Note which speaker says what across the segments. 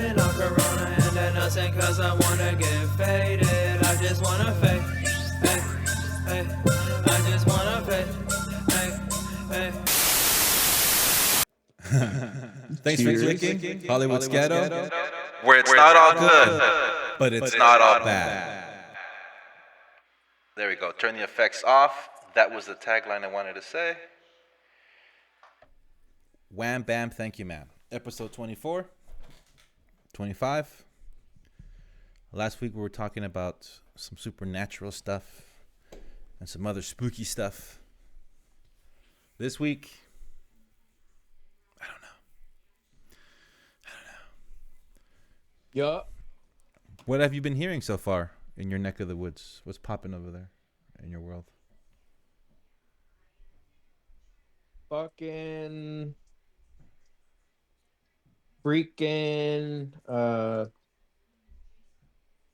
Speaker 1: sipping on Corona and then nothing cause I wanna get faded. I just wanna fade, hey, hey. I just wanna fade, hey, hey.
Speaker 2: Thanks for clicking Hollywood's Ghetto,
Speaker 3: Where it's not all good,
Speaker 2: but it's
Speaker 3: not all
Speaker 2: bad.
Speaker 3: There we go. Turn the effects off. That was the tagline I wanted to say.
Speaker 2: Wham, bam, thank you, ma'am. Episode 24, 25. Last week we were talking about some supernatural stuff and some other spooky stuff. This week, I don't know.
Speaker 4: Yup.
Speaker 2: What have you been hearing so far in your neck of the woods? What's popping over there in your world?
Speaker 4: Fucking freaking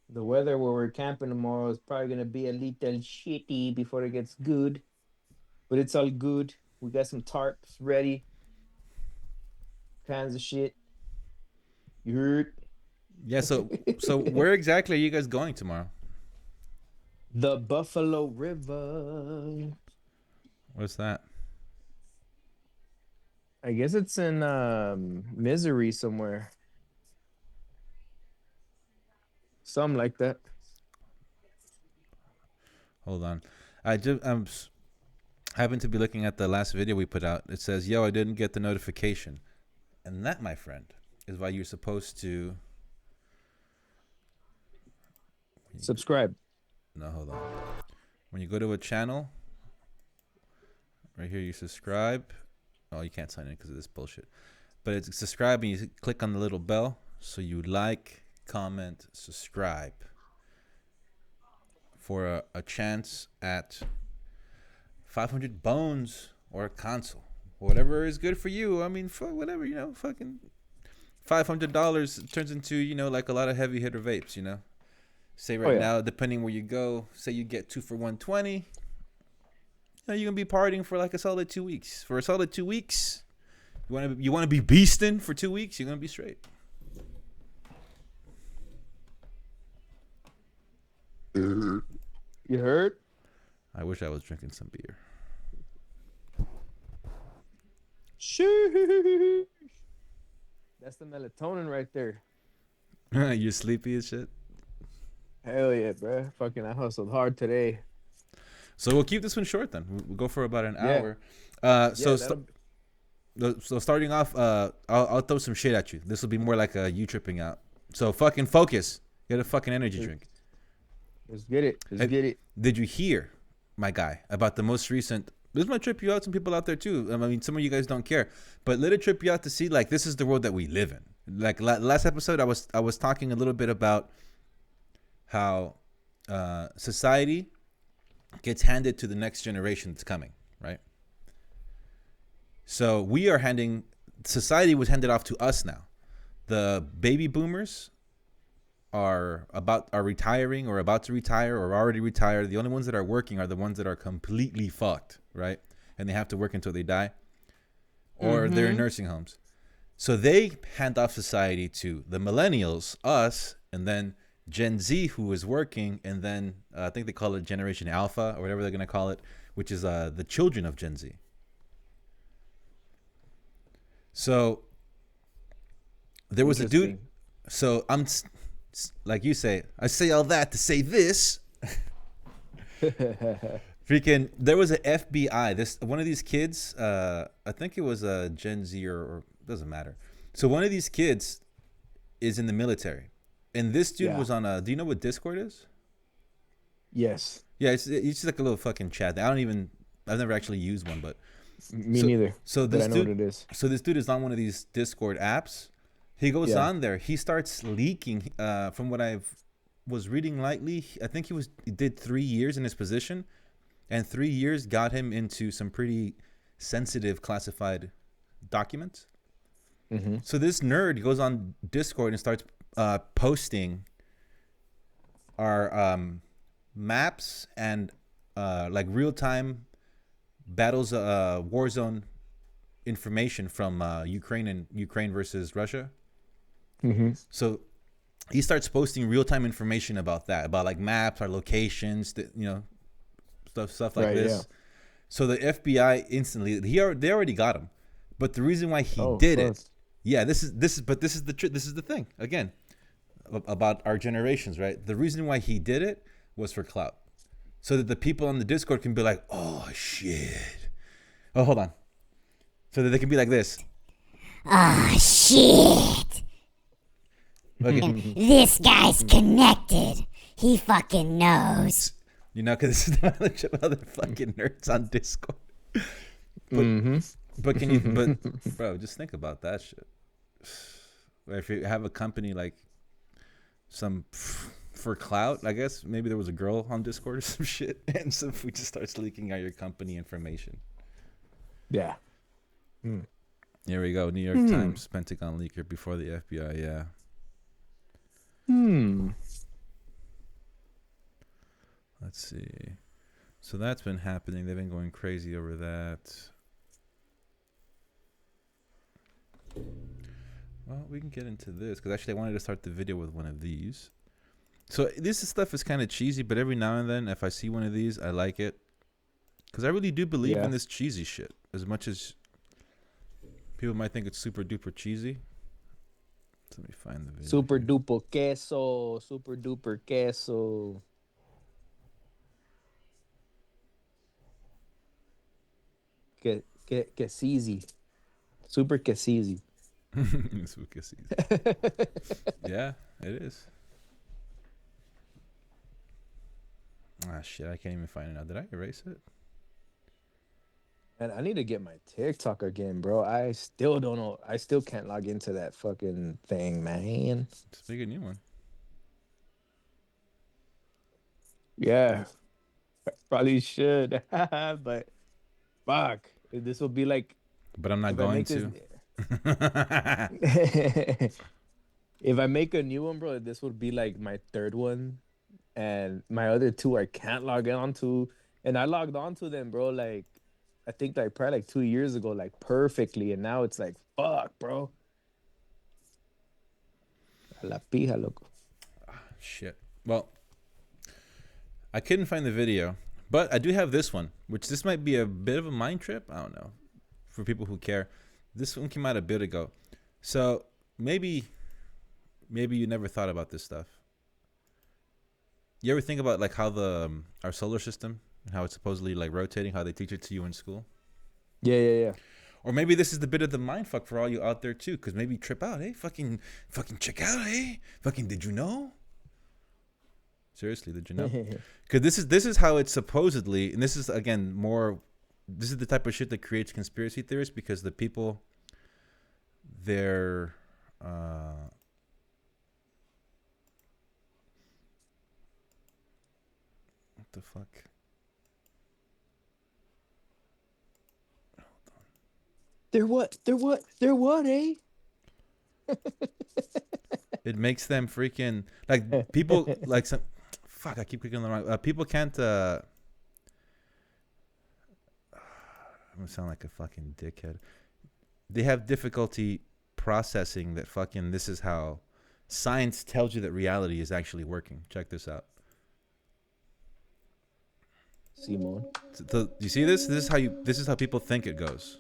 Speaker 4: the weather where we're camping tomorrow is probably gonna be a little shitty before it gets good. But it's all good. We got some tarps ready. Kinds of shit. You heard?
Speaker 2: Yeah, so where exactly are you guys going tomorrow?
Speaker 4: The Buffalo River.
Speaker 2: What's that?
Speaker 4: I guess it's in Missouri somewhere. Something like that.
Speaker 2: Hold on. I just happen to be looking at the last video we put out. It says, "Yo, I didn't get the notification," and that, my friend, is why you're supposed to
Speaker 4: Subscribe.
Speaker 2: No, hold on. When you go to a channel, right here, you subscribe. Oh, you can't sign in because of this bullshit. But it's subscribe, and you click on the little bell, so you like, comment, subscribe for a chance at 500 bones or a console. Whatever is good for you. I mean, for whatever, fucking $500 turns into, like a lot of heavy hitter vapes, Say right now, depending where you go, say you get 2 for $120, you're going to be partying for like a solid 2 weeks. For a solid 2 weeks, you want to be beasting for 2 weeks, you're going to be straight.
Speaker 4: You heard?
Speaker 2: I wish I was drinking some beer.
Speaker 4: Sheesh. That's the melatonin right there.
Speaker 2: You sleepy as shit?
Speaker 4: Hell yeah, bro. Fucking I hustled hard today.
Speaker 2: So we'll keep this one short then. We'll go for about an hour. So starting off, I'll throw some shit at you. This will be more like a you tripping out. So fucking focus. Get a fucking energy drink.
Speaker 4: Let's get it. Let's get it.
Speaker 2: Did you hear, my guy, about the most recent? This might trip you out. Some people out there too. I mean, some of you guys don't care, but let it trip you out to see like this is the world that we live in. Like last episode, I was talking a little bit about how society gets handed to the next generation that's coming, right? So society was handed off to us now. The baby boomers are retiring or about to retire or already retired. The only ones that are working are the ones that are completely fucked, right? And they have to work until they die, or they're in nursing homes. So they hand off society to the millennials, us, and then Gen Z, who is working, and then I think they call it Generation Alpha or whatever they're going to call it, which is the children of Gen Z. So there was a dude. So I'm like you say, I say all that to say this. Freaking, there was an FBI. One of these kids, I think it was a Gen Z or doesn't matter. So one of these kids is in the military. And this dude was on do you know what Discord is?
Speaker 4: Yes.
Speaker 2: Yeah, it's just like a little fucking chat. I've never actually used one, but
Speaker 4: Me neither.
Speaker 2: So this
Speaker 4: I know
Speaker 2: dude,
Speaker 4: what it is.
Speaker 2: So this dude is on one of these Discord apps. He goes on there. He starts leaking. From what I was reading lightly, I think he did 3 years in his position, and 3 years got him into some pretty sensitive classified documents. Mm-hmm. So this nerd goes on Discord and starts posting our maps and like real-time battles, war zone information from Ukraine versus Russia. So he starts posting real-time information about that, about like maps, our locations, stuff like this. Yeah. So the FBI instantly, they already got him, but the reason why he did it, this is the thing again about our generations, right? The reason why he did it was for clout, so that the people on the Discord can be like, oh shit, oh hold on, so that they can be like this,
Speaker 5: oh shit. Okay. This guy's connected. He fucking knows.
Speaker 2: You know, because this is the knowledge of other fucking nerds on Discord. But can you? But bro, just think about that shit. If you have a company like for clout, I guess maybe there was a girl on Discord or some shit, and so if we just starts leaking out your company information.
Speaker 4: Yeah.
Speaker 2: Here we go. New York Times, Pentagon leaker before the FBI. Yeah. Let's see. So that's been happening. They've been going crazy over that. Well, we can get into this because actually I wanted to start the video with one of these. So this stuff is kind of cheesy, but every now and then if I see one of these, I like it. Because I really do believe in this cheesy shit. As much as people might think it's super duper cheesy. So let me find the video.
Speaker 4: Super duper queso. Super duper queso. Queseezy. Super queseezy.
Speaker 2: Super queseezy. Yeah, it is. Ah, shit, I can't even find it now. Did I erase it?
Speaker 4: And I need to get my TikTok again, bro. I still don't know. I still can't log into that fucking thing, man.
Speaker 2: Just make a new one.
Speaker 4: Yeah. Probably should. But fuck. This will be like.
Speaker 2: But I'm not going to.
Speaker 4: If I make a new one, bro, this would be like my third one. And my other two I can't log on to. And I logged on to them, bro, like I think like probably like 2 years ago, like perfectly. And now it's like, fuck, bro. A la pija, loco.
Speaker 2: Shit. Well, I couldn't find the video, but I do have this one, which this might be a bit of a mind trip. I don't know. For people who care. This one came out a bit ago. So maybe you never thought about this stuff. You ever think about like how our solar system and how it's supposedly like rotating, how they teach it to you in school?
Speaker 4: Yeah.
Speaker 2: Or maybe this is the bit of the mind fuck for all you out there too, because maybe you trip out, hey, fucking check out, hey, fucking did you know? Seriously, did you know? Because this is how it's supposedly, and this is again this is the type of shit that creates conspiracy theories, because the people, they're what the fuck?
Speaker 4: They're what, eh?
Speaker 2: It makes them freaking like people like some fuck. I keep clicking on the wrong. People can't. I'm gonna sound like a fucking dickhead. They have difficulty processing that fucking this is how science tells you that reality is actually working. Check this out.
Speaker 4: Simon.
Speaker 2: So, you see this? This is how people think it goes.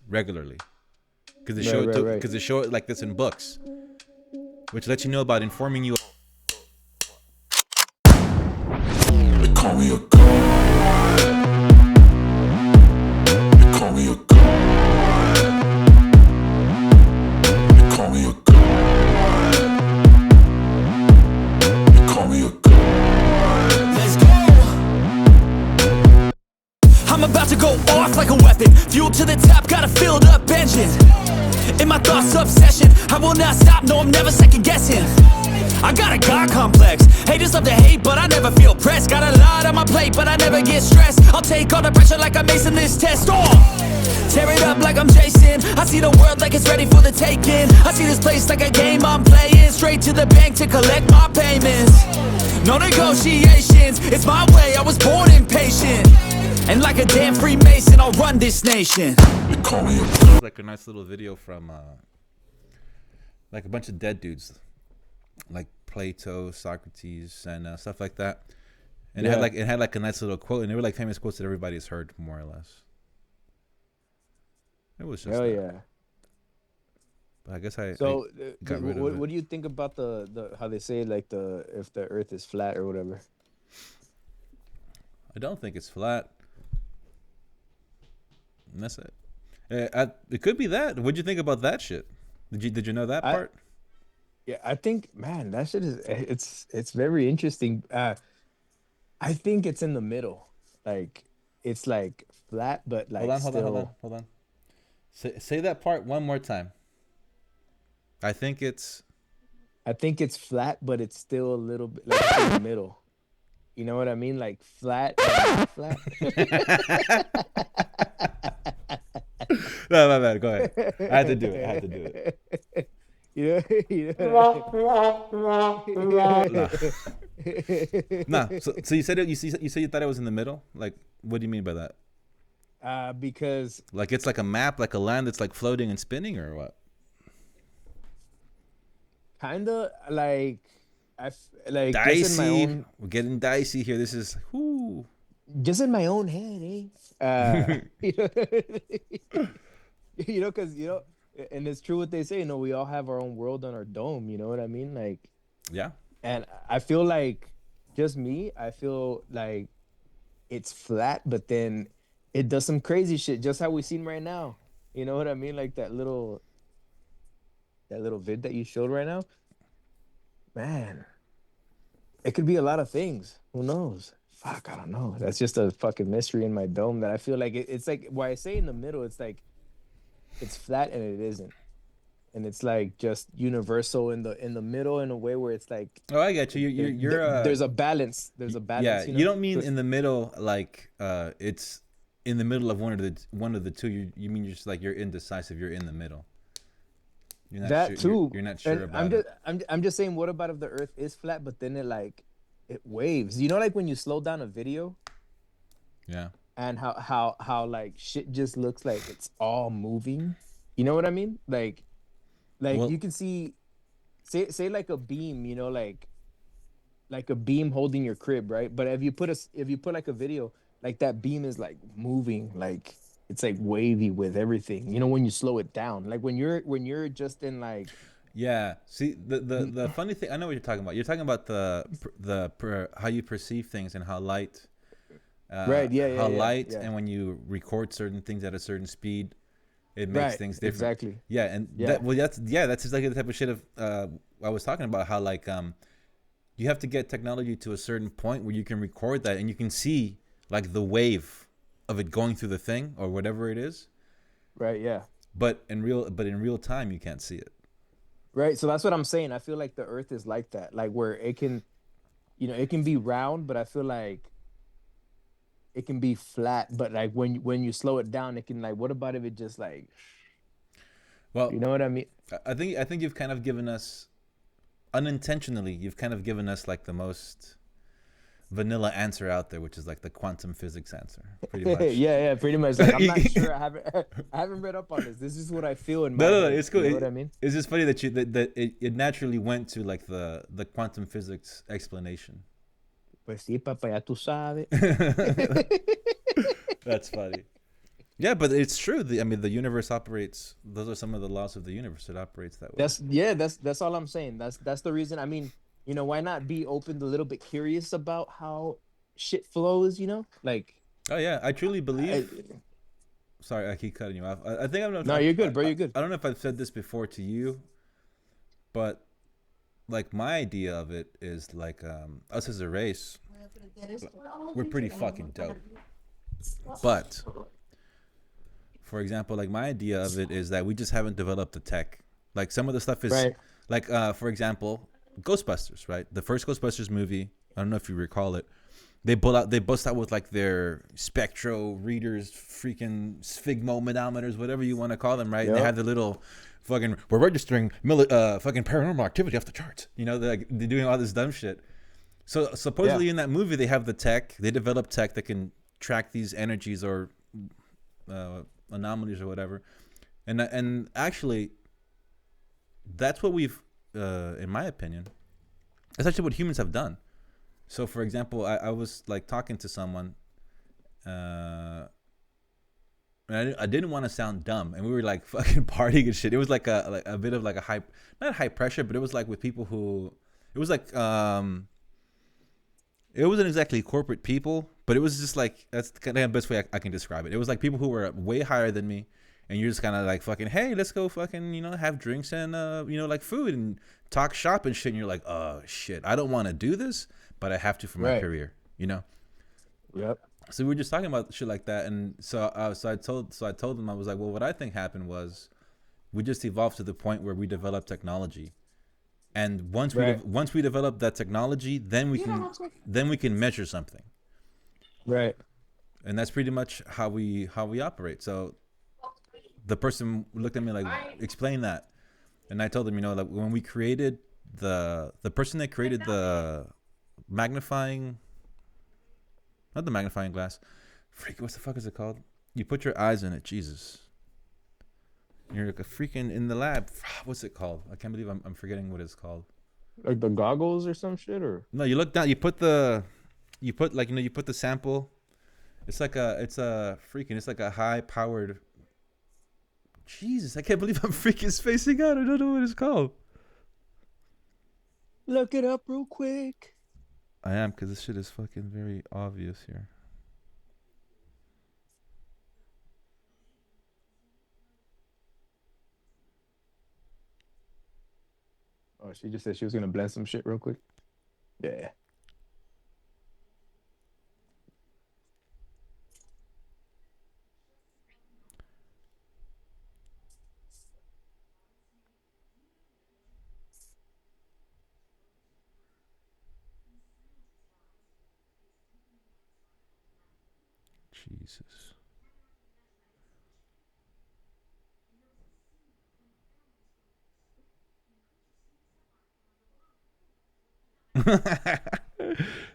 Speaker 2: Regularly. Because they show it like this in books, which lets you know about informing you.
Speaker 6: They call me a god. They call me a god. They call me a god. They call me a god.
Speaker 7: Let's go. I'm about to go off like a weapon. Fuel to the top, got a filled up engine. In my thoughts, obsession, I will not stop, no, I'm never second guessing. I got a God complex, haters love to hate, but I never feel pressed. Got a lot on my plate, but I never get stressed. I'll take all the pressure like I'm acing this test. Tear it up like I'm Jason. I see the world like it's ready for the taking. I see this place like a game I'm playing. Straight to the bank to collect my payments. No negotiations, it's my way, I was born impatient. And like a damn Freemason, I'll run this nation.
Speaker 6: They call me a
Speaker 2: Like a nice little video from like a bunch of dead dudes, like Plato, Socrates, and stuff like that. And
Speaker 4: Yeah.
Speaker 2: it had like a nice little quote, and they were like famous quotes that everybody's heard more or less. It was just
Speaker 4: Hell
Speaker 2: that.
Speaker 4: yeah.
Speaker 2: But I guess I
Speaker 4: So,
Speaker 2: got rid of it.
Speaker 4: what do you think about the how they say like the if the Earth is flat or whatever?
Speaker 2: I don't think it's flat. And that's it. It could be that. What'd you think about that shit? Did you know that part?
Speaker 4: Yeah, I think, man, that shit is it's very interesting. I think it's in the middle. Like it's like flat, but like
Speaker 2: Hold on. Say that part one more time. I think it's.
Speaker 4: I think it's flat, but it's still a little bit like it's in the middle. You know what I mean? Like flat and not flat.
Speaker 2: No, my bad. Go ahead. I had to do it.
Speaker 4: You know.
Speaker 2: Nah. So you said it. You said you thought it was in the middle. Like, what do you mean by that?
Speaker 4: Because
Speaker 2: Like it's like a map, like a land that's like floating and spinning, or what?
Speaker 4: kinda like like
Speaker 2: Dicey.
Speaker 4: just in my own
Speaker 2: We're getting dicey here. This is whoo.
Speaker 4: just in my own head, eh? You know, because you know, and it's true what they say. You know, we all have our own world on our dome. You know what I mean? Like,
Speaker 2: Yeah.
Speaker 4: and I feel like just me. I feel like it's flat, but then it does some crazy shit, just how we seen right now. You know what I mean? Like that little vid that you showed right now. Man, it could be a lot of things. Who knows? Fuck, I don't know. That's just a fucking mystery in my dome that I feel like it's like why I say in the middle, it's like it's flat and it isn't. And it's like just universal in the middle in a way where it's like
Speaker 2: Oh, I get you.
Speaker 4: there's a balance. There's a balance.
Speaker 2: Yeah,
Speaker 4: You know?
Speaker 2: you don't mean
Speaker 4: So
Speaker 2: in the middle, like it's in the middle of one of the two. You mean just like you're indecisive. You're in the middle. You're not
Speaker 4: that
Speaker 2: sure,
Speaker 4: too.
Speaker 2: You're not sure
Speaker 4: And
Speaker 2: about it.
Speaker 4: I'm just saying, what about if the Earth is flat, but then it waves? You know, like when you slow down a video
Speaker 2: Yeah.
Speaker 4: and how like shit just looks like it's all moving. You know what I mean? Like
Speaker 2: Well-
Speaker 4: you can see, say like a beam. You know, like a beam holding your crib, right? But if you put like a video, like that beam is like moving, like it's like wavy with everything. You know, when you slow it down, like when you're just in like
Speaker 2: Yeah. See, the funny thing, I know what you're talking about. You're talking about how you perceive things and how light.
Speaker 4: Right. Yeah.
Speaker 2: How
Speaker 4: yeah,
Speaker 2: light
Speaker 4: yeah.
Speaker 2: and when you record certain things at a certain speed, it makes
Speaker 4: Right,
Speaker 2: things different.
Speaker 4: exactly.
Speaker 2: Yeah, and
Speaker 4: Yeah.
Speaker 2: that's exactly the type of shit of I was talking about. How like you have to get technology to a certain point where you can record that and you can see like the wave of it going through the thing or whatever it is.
Speaker 4: Right. Yeah.
Speaker 2: But in real time you can't see it.
Speaker 4: Right. So that's what I'm saying. I feel like the Earth is like that, like where it can, you know, it can be round, but I feel like it can be flat. But like when you slow it down, it can like. What about if it just like,
Speaker 2: Well,
Speaker 4: you know what I mean?
Speaker 2: I think you've kind of given us unintentionally. You've kind of given us like the most vanilla answer out there, which is like the quantum physics answer, pretty much.
Speaker 4: Yeah, pretty much. Like I'm not sure. I haven't read up on this. This is what I feel in my
Speaker 2: No,
Speaker 4: head,
Speaker 2: it's cool.
Speaker 4: You know what I mean?
Speaker 2: It's just funny that it naturally went to like the quantum physics explanation.
Speaker 4: Pues sí, papá, ya tú sabes.
Speaker 2: That's funny. Yeah, but it's true. I mean, the universe operates. Those are some of the laws of the universe. It operates that way.
Speaker 4: That's all I'm saying. That's the reason. I mean, you know, why not be open, a little bit curious about how shit flows? You know, like.
Speaker 2: Oh yeah, I truly believe. Sorry, I keep cutting you off. I think I'm not.
Speaker 4: No, you're good, bro. You're good.
Speaker 2: I don't know if I've said this before to you, but like my idea of it is like us as a race, we're pretty fucking dope. But for example, like my idea of it is that we just haven't developed the tech. Like some of the stuff is
Speaker 4: Right.
Speaker 2: like for example, Ghostbusters, right? The first Ghostbusters movie, I don't know if you recall it. They bust out with like their spectro readers, freaking sphygmomanometers, whatever you want to call them, right?
Speaker 4: Yep.
Speaker 2: They have the little fucking, we're registering fucking paranormal activity off the charts. You know, they're doing all this dumb shit. So supposedly in that movie, they have the tech. They develop tech that can track these energies or anomalies or whatever. And actually, that's what we've, in my opinion, that's actually what humans have done. So, for example, I was like talking to someone, and I didn't want to sound dumb, and we were like fucking partying and shit. It was like a bit of like a high, not high pressure, but it was like with people who, it was like it wasn't exactly corporate people, but it was just like, that's kind of the best way I can describe it. It was like people who were way higher than me, and you're just kind of like fucking, hey, let's go fucking, have drinks and like food and talk shop and shit. And you're like, oh shit, I don't want to do this, but I have to for my career,
Speaker 4: Yep.
Speaker 2: So we were just talking about shit like that, and so I told them, I was like, well, what I think happened was we just evolved to the point where we developed technology, and once we develop that technology, then we can measure something,
Speaker 4: Right.
Speaker 2: and that's pretty much how we operate. So the person looked at me like, explain that, and I told them, like when we created the person that created the magnifying. Not the magnifying glass. Freak, what the fuck is it called? You put your eyes in it, Jesus. You're like a freaking in the lab. What's it called? I can't believe I'm forgetting what it's called.
Speaker 4: Like the goggles or some shit, or
Speaker 2: no? You look down. You put the sample. It's like it's like a high powered. Jesus, I can't believe I'm freaking spacing out. I don't know what it's called.
Speaker 4: Look it up real quick.
Speaker 2: I am, because this shit is fucking very obvious here.
Speaker 4: Oh, she just said she was gonna blend some shit real quick. Yeah.
Speaker 2: Jesus.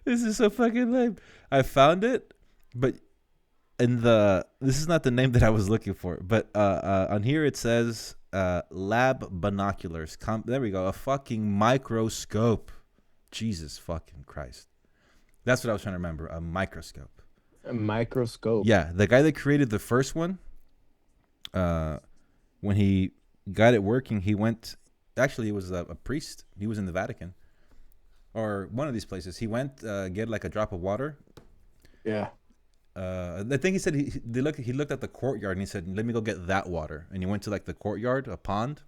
Speaker 2: This is so fucking lame. I found it, but this is not the name that I was looking for. But on here it says lab binoculars. There we go. A fucking microscope. Jesus fucking Christ. That's what I was trying to remember. A microscope.
Speaker 4: A microscope.
Speaker 2: Yeah, the guy that created the first one, when he got it working, he went. Actually, he was a priest. He was in the Vatican, or one of these places. He went get like a drop of water.
Speaker 4: Yeah.
Speaker 2: I think he said he looked at the courtyard and he said, "Let me go get that water." And he went to like the courtyard, a pond.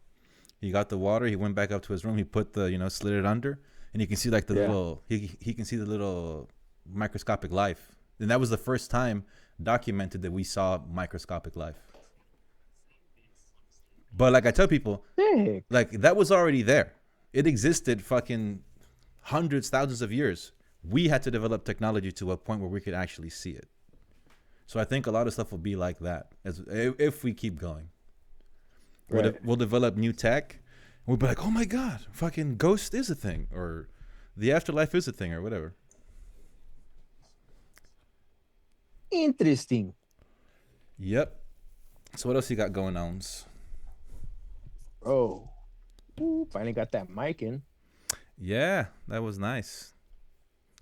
Speaker 2: He got the water. He went back up to his room. He put the slid it under, and you can see like the little. He can see the little microscopic life. And that was the first time documented that we saw microscopic life. But like I tell people, like that was already there. It existed fucking hundreds, thousands of years. We had to develop technology to a point where we could actually see it. So I think a lot of stuff will be like that if we keep going.
Speaker 4: Right.
Speaker 2: We'll develop new tech. We'll be like, oh my God, fucking ghost is a thing, or the afterlife is a thing, or whatever.
Speaker 4: Interesting.
Speaker 2: Yep. So what else you got going on?
Speaker 4: Oh, finally got that mic in.
Speaker 2: Yeah, that was nice.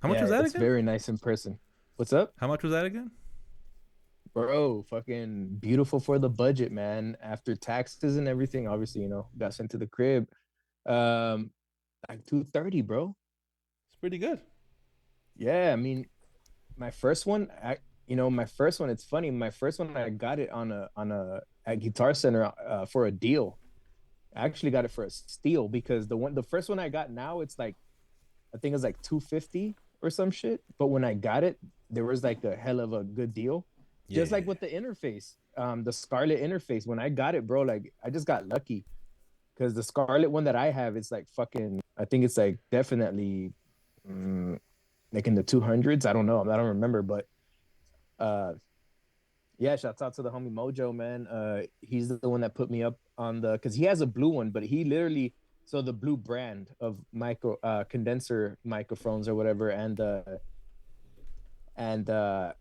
Speaker 2: How much was that again?
Speaker 4: Very nice in person. What's up?
Speaker 2: How much was that again?
Speaker 4: Bro, fucking beautiful for the budget, man. After taxes and everything, obviously, got sent to the crib. Like $230, bro.
Speaker 2: It's pretty good.
Speaker 4: Yeah, I mean, my first one, it's funny. My first one, I got it at Guitar Center for a deal. I actually got it for a steal because the first one I got now, it's like, I think it's like $250 or some shit. But when I got it, there was like a hell of a good deal. Just like with the interface, the Scarlett interface. When I got it, bro, like I just got lucky because the Scarlett one that I have, it's like fucking. I think it's like definitely like in the 200s. I don't know. I don't remember, but yeah. Shouts out to the homie Mojo, man. He's the one that put me up on because he has a blue one, but he literally the blue brand of condenser microphones or whatever, and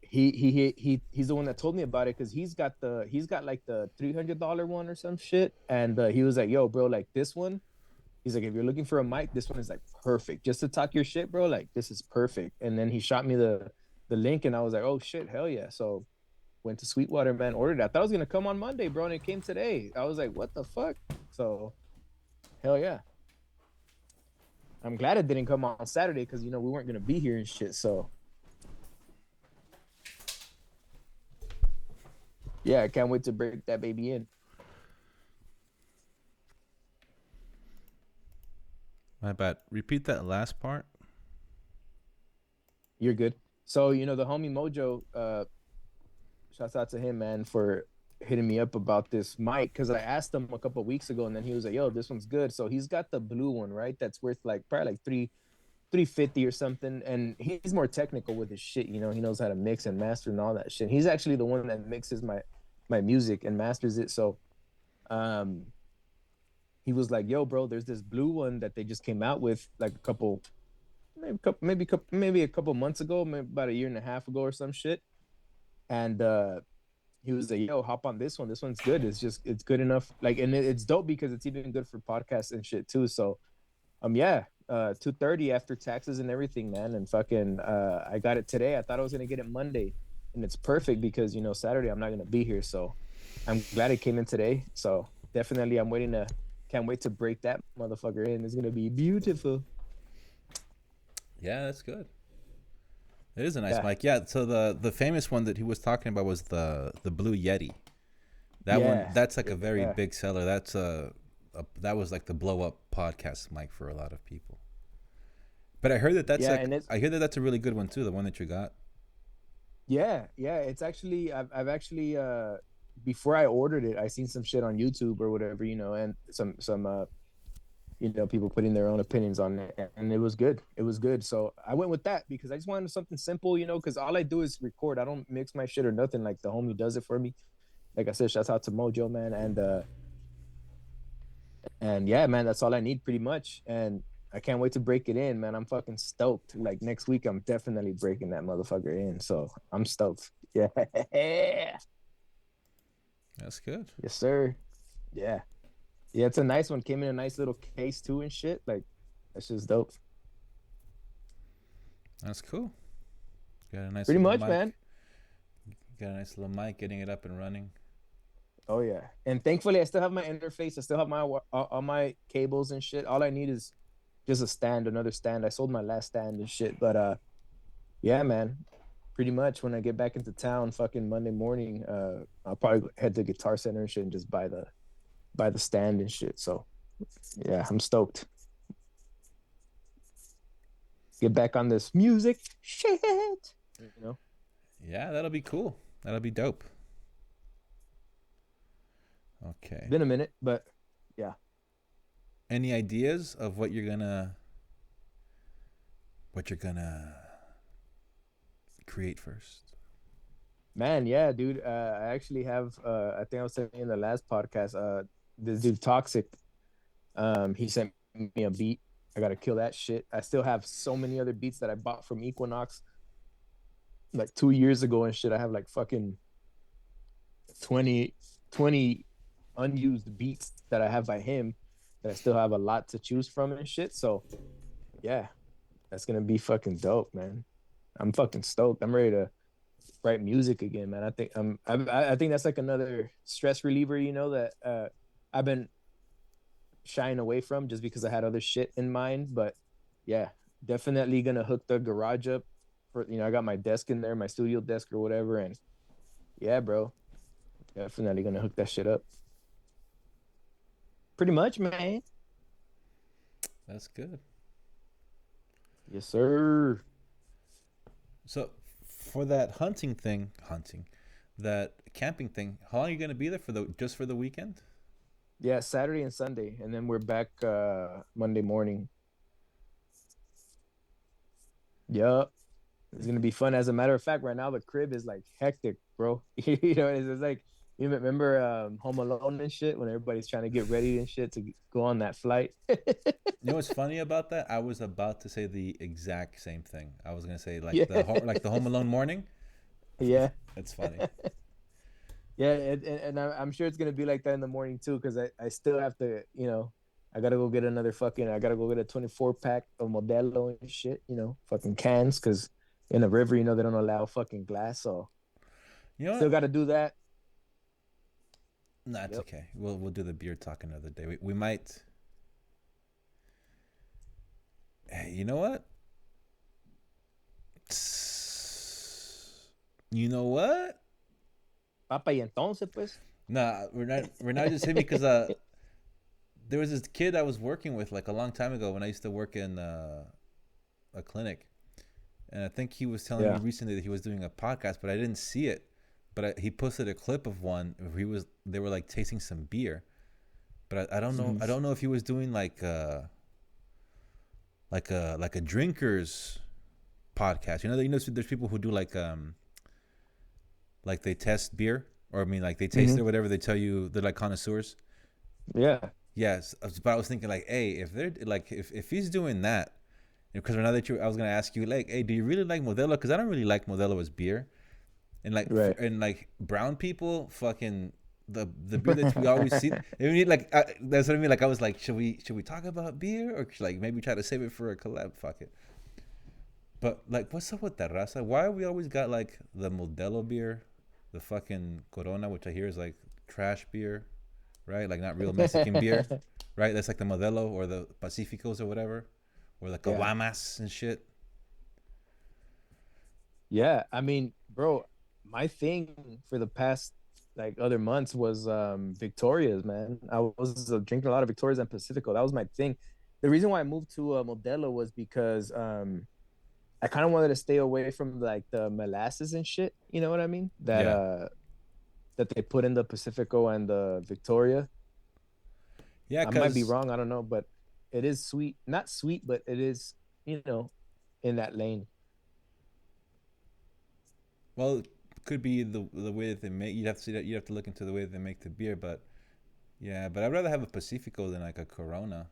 Speaker 4: he's the one that told me about it because he's got like the $300 one or some shit, and he was like, yo bro, like this one He's like, if you're looking for a mic, this one is like perfect. Just to talk your shit, bro. Like this is perfect. And then he shot me the link, and I was like, oh shit, hell yeah. So went to Sweetwater, man, ordered it. I thought it was gonna come on Monday, bro, and it came today. I was like, what the fuck? So hell yeah. I'm glad it didn't come on Saturday because we weren't gonna be here and shit. So yeah, I can't wait to break that baby in.
Speaker 2: My bad. Repeat that last part.
Speaker 4: You're good. So the homie Mojo, shouts out to him, man, for hitting me up about this mic because I asked him a couple of weeks ago, and then he was like, "Yo, this one's good." So he's got the blue one, right? That's worth like probably like 350 or something. And he's more technical with his shit. He knows how to mix and master and all that shit. He's actually the one that mixes my music and masters it. So, um, he was like, "Yo, bro, there's this blue one that they just came out with like maybe a couple months ago, maybe about a year and a half ago or some shit." And he was like, "Yo, hop on this one. This one's good. It's good enough. Like, and it's dope because it's even good for podcasts and shit too." So, yeah, 230 after taxes and everything, man. And fucking, I got it today. I thought I was gonna get it Monday, and it's perfect because Saturday I'm not gonna be here. So, I'm glad it came in today. So definitely, can't wait to break that motherfucker in. It's gonna be beautiful.
Speaker 2: Yeah, that's good. It is a nice
Speaker 4: Yeah.
Speaker 2: mic. Yeah. So the famous one that he was talking about was the Blue Yeti. That one,
Speaker 4: Yeah.
Speaker 2: that's like a very
Speaker 4: Yeah.
Speaker 2: big seller. That's that was like the blow up podcast mic for a lot of people. But I heard that
Speaker 4: Yeah, and
Speaker 2: I hear that that's a really good one too. The one that you got.
Speaker 4: yeah, it's actually I've actually before I ordered it, I seen some shit on YouTube or whatever, and some people putting their own opinions on it, and it was good. It was good. So I went with that because I just wanted something simple, because all I do is record. I don't mix my shit or nothing. Like the homie does it for me. Like I said, shouts out to Mojo, man, and yeah, man, that's all I need pretty much. And I can't wait to break it in, man. I'm fucking stoked. Like next week, I'm definitely breaking that motherfucker in. So I'm stoked. Yeah.
Speaker 2: That's good.
Speaker 4: Yes, sir. Yeah. Yeah, it's a nice one. Came in a nice little case too and shit. Like, that's just dope.
Speaker 2: That's cool. Got a nice
Speaker 4: Pretty
Speaker 2: little
Speaker 4: much,
Speaker 2: mic.
Speaker 4: man.
Speaker 2: Got a nice little mic, getting it up and running.
Speaker 4: Oh yeah. And thankfully, I still have my interface. I still have my all my cables and shit. All I need is just a stand, another stand. I sold my last stand and shit. But yeah, man. Pretty much when I get back into town, fucking Monday morning, I'll probably head to Guitar Center and shit and just buy the stand and shit. So yeah, I'm stoked. Get back on this music shit.
Speaker 2: Yeah, that'll be cool. That'll be dope. Okay.
Speaker 4: Been a minute, but yeah.
Speaker 2: Any ideas of what you're gonna create first?
Speaker 4: Man, yeah, dude. I actually have I think I was saying in the last podcast, this dude Toxic, he sent me a beat. I gotta kill that shit. I still have so many other beats that I bought from Equinox like 2 years ago and shit. I have like fucking 20 unused beats that I have by him that I still have a lot to choose from and shit. So yeah, that's gonna be fucking dope, man. I'm fucking stoked. I'm ready to write music again, man. I think that's like another stress reliever, that I've been shying away from just because I had other shit in mind. But yeah, definitely gonna hook the garage up for I got my desk in there, my studio desk or whatever, and yeah, bro, definitely gonna hook that shit up. Pretty much, man.
Speaker 2: That's good.
Speaker 4: Yes, sir.
Speaker 2: So for that that camping thing, how long are you gonna be there just for the weekend?
Speaker 4: Yeah, Saturday and Sunday, and then we're back Monday morning. Yup. It's gonna be fun. As a matter of fact, right now the crib is like hectic, bro. It's like you remember Home Alone and shit when everybody's trying to get ready and shit to go on that flight.
Speaker 2: You know what's funny about that? I was about to say the exact same thing. I was gonna say like
Speaker 4: Yeah.
Speaker 2: the Home Alone morning.
Speaker 4: Yeah.
Speaker 2: That's funny.
Speaker 4: Yeah, and I'm sure it's gonna be like that in the morning too, because I still have to I gotta go get another fucking. I gotta go get a 24 pack of Modelo and shit. Fucking cans, because in the river, they don't allow fucking glass. So
Speaker 2: You know
Speaker 4: still
Speaker 2: what?
Speaker 4: got to do that.
Speaker 2: Nah, it's
Speaker 4: Yep.
Speaker 2: okay. We'll do the beer talk another day. We might. Hey, you know what? You know what?
Speaker 4: Papa, y entonces, pues.
Speaker 2: Nah, we're not just hitting because there was this kid I was working with like a long time ago when I used to work in a clinic, and I think he was telling me
Speaker 4: Yeah.
Speaker 2: recently that he was doing a podcast, but I didn't see it. But he posted a clip of one where they were like tasting some beer, but I don't know. I don't know if he was doing like a drinkers podcast. There's people who do like they test beer, or I mean like they taste it or whatever. They tell you they're like connoisseurs.
Speaker 4: Yeah.
Speaker 2: Yes, but I was thinking like, hey, if they're like if he's doing that, because now that I was gonna ask you like, hey, do you really like Modelo? Because I don't really like Modelo as beer, and like
Speaker 4: Right.
Speaker 2: brown people, fucking the beer that we always see. I mean, that's what I mean. Like I was like, should we talk about beer or like maybe try to save it for a collab? Fuck it. But like, what's up with that raza? Why we always got like the Modelo beer, the fucking Corona, which I hear is like trash beer, right? Like not real Mexican beer, right? That's like the Modelo or the Pacificos or whatever, or the
Speaker 4: Yeah.
Speaker 2: Caguamas and shit.
Speaker 4: Yeah, I mean, bro, my thing for the past like other months was Victoria's, man. I was drinking a lot of Victoria's and Pacifico. That was my thing. The reason why I moved to Modelo was because I kind of wanted to stay away from like the molasses and shit. You know what I mean?
Speaker 2: Yeah.
Speaker 4: That they put in the Pacifico and the Victoria.
Speaker 2: Yeah,
Speaker 4: I might be
Speaker 2: because
Speaker 4: wrong. I don't know, but it is sweet. Not sweet, but it is, in that lane.
Speaker 2: well, it could be the way that they make. You'd have to see that. You have to look into the way that they make the beer, but yeah. But I'd rather have a Pacifico than like a Corona.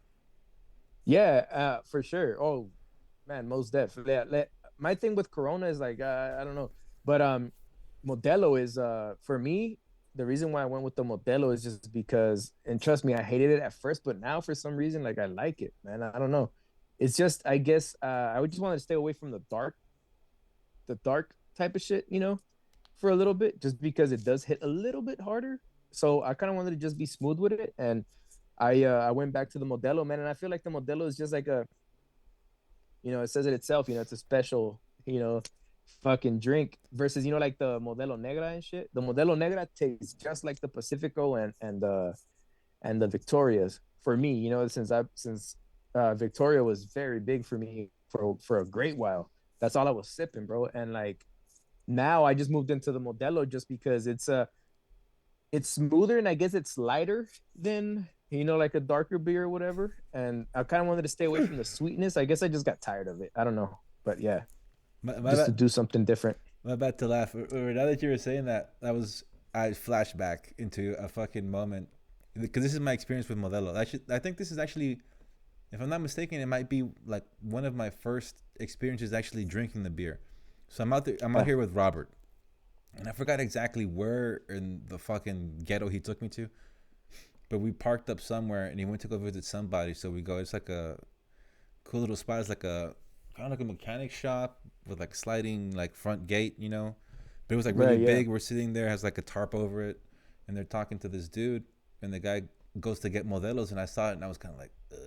Speaker 4: Yeah, for sure. Oh, man, most definitely. Yeah, my thing with Corona is like I don't know, but Modelo is for me the reason why I went with the Modelo is just because, and trust me, I hated it at first, but now for some reason like I like it, man. I don't know. It's just I guess I would just want to stay away from the dark type of shit, for a little bit, just because it does hit a little bit harder. So I kind of wanted to just be smooth with it, and I went back to the Modelo, man, and I feel like the Modelo is just like it says it itself, it's a special, fucking drink versus, like the Modelo Negra and shit. The Modelo Negra tastes just like the Pacifico and the Victorias for me, since Victoria was very big for me for a great while. That's all I was sipping, bro. And like now I just moved into the Modelo just because it's smoother and I guess it's lighter than like a darker beer or whatever. And I kind of wanted to stay away from the sweetness. I guess I just got tired of it. I don't know, but yeah,
Speaker 2: My
Speaker 4: just to
Speaker 2: bad.
Speaker 4: do something different.
Speaker 2: I'm about to laugh. Now that you were saying that, I flashed back into a fucking moment because this is my experience with Modelo. I think this is actually, if I'm not mistaken, it might be like one of my first experiences actually drinking the beer. So I'm out there. I'm out here with Robert, and I forgot exactly where in the fucking ghetto he took me to, but we parked up somewhere, and he went to go visit somebody. So we go. It's like a cool little spot. It's like a kind of like a mechanic shop with like sliding like front gate, but it was like really
Speaker 4: Right, yeah.
Speaker 2: big. We're sitting there, has like a tarp over it, and they're talking to this dude, and the guy goes to get Modelos, and I saw it, and I was kind of like, ugh,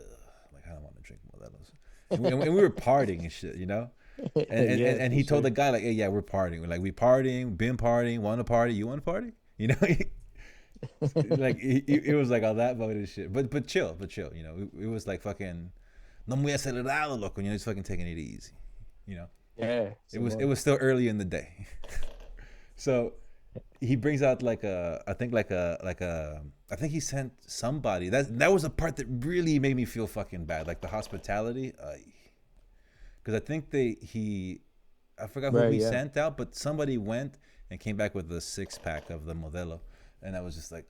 Speaker 2: like I don't want to drink Modelos, and we were partying and shit, and
Speaker 4: Yeah,
Speaker 2: and
Speaker 4: for
Speaker 2: he told
Speaker 4: sure.
Speaker 2: the guy like, hey, yeah, we're partying, we partying, been partying, want to party, you want to party, like it was like all that moment and shit, but chill, it was like fucking no muy acelerado, loco, just fucking taking it easy,
Speaker 4: Yeah.
Speaker 2: it was still early in the day. So he brings out I think he sent somebody. That was a part that really made me feel fucking bad, like the hospitality, because I think I forgot who
Speaker 4: Right,
Speaker 2: he
Speaker 4: yeah.
Speaker 2: sent out, but somebody went and came back with a 6-pack of the Modelo, and I was just like,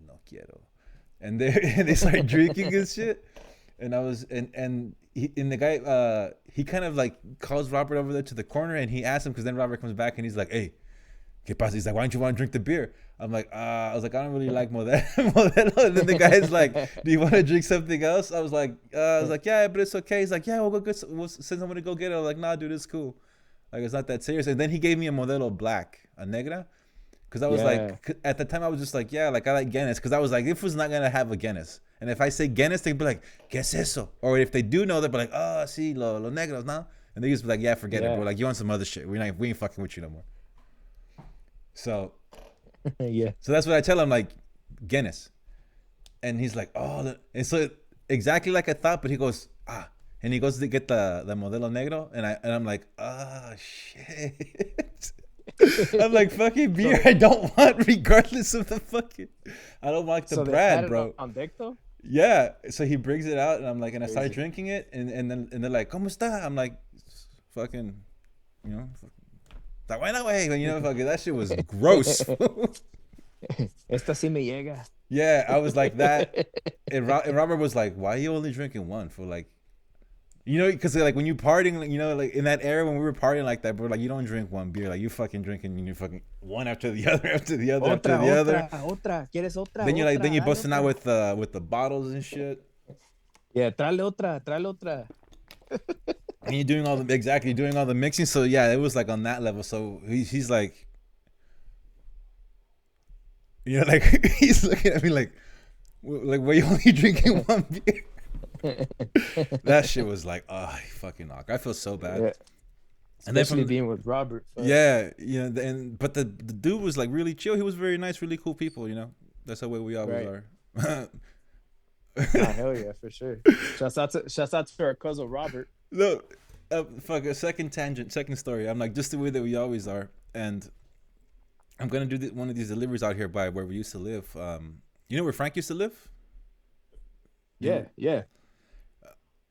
Speaker 2: no quiero. And they started drinking and shit, and I was and the guy he kind of like calls Robert over there to the corner, and he asks him, because then Robert comes back and he's like, hey, ¿Qué pasa? He's like, why don't you want to drink the beer? I'm like, I was like, I don't really like Modelo. And then the guy's like, do you want to drink something else? I was like, yeah, but it's okay. He's like, yeah, we'll go get. Since I'm gonna go get it, I was like, nah, dude, it's cool. Like, it's not that serious. And then he gave me a Modelo Black, a Negra, because I was like, at the time I was just like, yeah, like I like Guinness, because I was like, if was not gonna have a Guinness, and if I say Guinness, they'd be like, ¿Qué es eso? Or if they do know, they'd be like, oh, sí, lo negros, no. And they just be like, yeah, forget it, bro. Like, you want some other shit? We ain't fucking with you no more. So,
Speaker 4: yeah.
Speaker 2: So that's what I tell him, like, Guinness. And he's like, oh, and so exactly like I thought, but he goes, and he goes to get the Modelo Negro, and I'm like, shit. I'm like, fucking beer I don't want, regardless of the fucking, I don't like the
Speaker 4: so
Speaker 2: brand, bro.
Speaker 4: On deck though?
Speaker 2: Yeah. So he brings it out, and I'm like, and I started drinking it, and they're like, ¿Cómo está? I'm like, fucking, you know, that went away. You know, fucking, that shit was gross.
Speaker 4: Esta sí me llega.
Speaker 2: Yeah, I was like that. And Robert was like, why are you only drinking one? For like, you know, because like when you partying, you know, like in that era when we were partying like that, bro, like you don't drink one beer. Like you fucking drinking, you fucking one after the other, after the other, after the other.
Speaker 4: Otra. ¿Quieres otra?
Speaker 2: Then you're like, then you're
Speaker 4: dale
Speaker 2: busting out with the bottles and shit.
Speaker 4: Yeah, tráele otra.
Speaker 2: And you're doing all the mixing. So yeah, it was like on that level. So he's like, you know, like he's looking at me like why you only drinking one beer? That shit was like, fucking knock. I feel so bad.
Speaker 4: Yeah.
Speaker 2: And
Speaker 4: especially being with Robert.
Speaker 2: Yeah, you know, but the dude was like really chill. He was very nice, really cool people. You know, that's the way we always are.
Speaker 4: Hell yeah, for sure. Shouts out to our cousin Robert.
Speaker 2: No, fuck, a second story. I'm like, just the way that we always are. And I'm gonna do one of these deliveries out here by where we used to live. You know where Frank used to live?
Speaker 4: Yeah.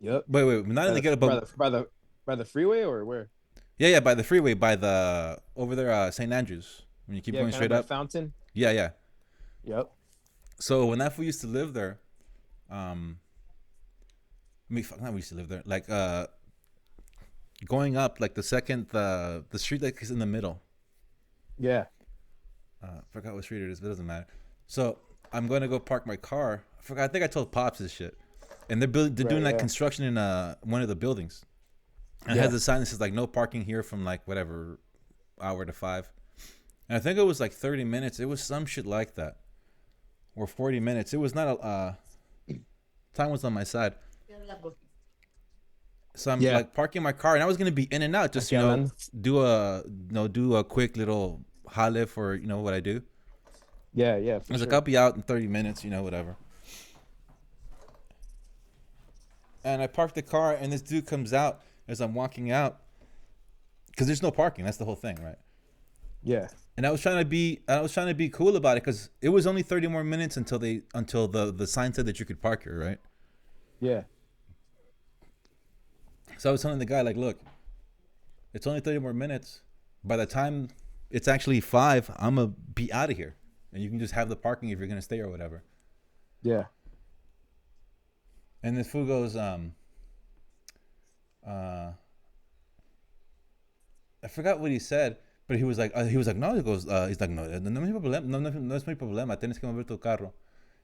Speaker 4: Yep.
Speaker 2: Wait, not in the Ghetto, but
Speaker 4: by the freeway or where?
Speaker 2: Yeah, by the freeway, by the over there, St. Andrews. When you keep going straight up.
Speaker 4: Fountain.
Speaker 2: Yeah.
Speaker 4: Yep.
Speaker 2: So when that fool used to live there, we used to live there. Like going up, like the street that is in the middle.
Speaker 4: Yeah.
Speaker 2: Forgot what street it is, but it doesn't matter. So I'm going to go park my car. I think I told Pops this shit. And they're doing like construction in one of the buildings. And it has a sign that says like no parking here from like whatever hour to 5. And I think it was like 30 minutes. It was some shit like that. Or 40 minutes. It was not time was on my side. So I'm like parking my car, and I was gonna be in and out, just do a quick little jale for what I do.
Speaker 4: Yeah.
Speaker 2: I was like, I'll be out in 30 minutes, whatever. And I parked the car, and this dude comes out as I'm walking out, because there's no parking. That's the whole thing, right?
Speaker 4: Yeah.
Speaker 2: And I was trying to be cool about it, because it was only 30 more minutes until the sign said that you could park here, right?
Speaker 4: Yeah.
Speaker 2: So I was telling the guy, like, look, it's only 30 more minutes. By the time it's actually 5, I'm going to be out of here. And you can just have the parking if you're going to stay or whatever.
Speaker 4: Yeah.
Speaker 2: And this fool goes, I forgot what he said, but he was like, no, he goes, he's like, no es mi problema, tienes que mover tu carro.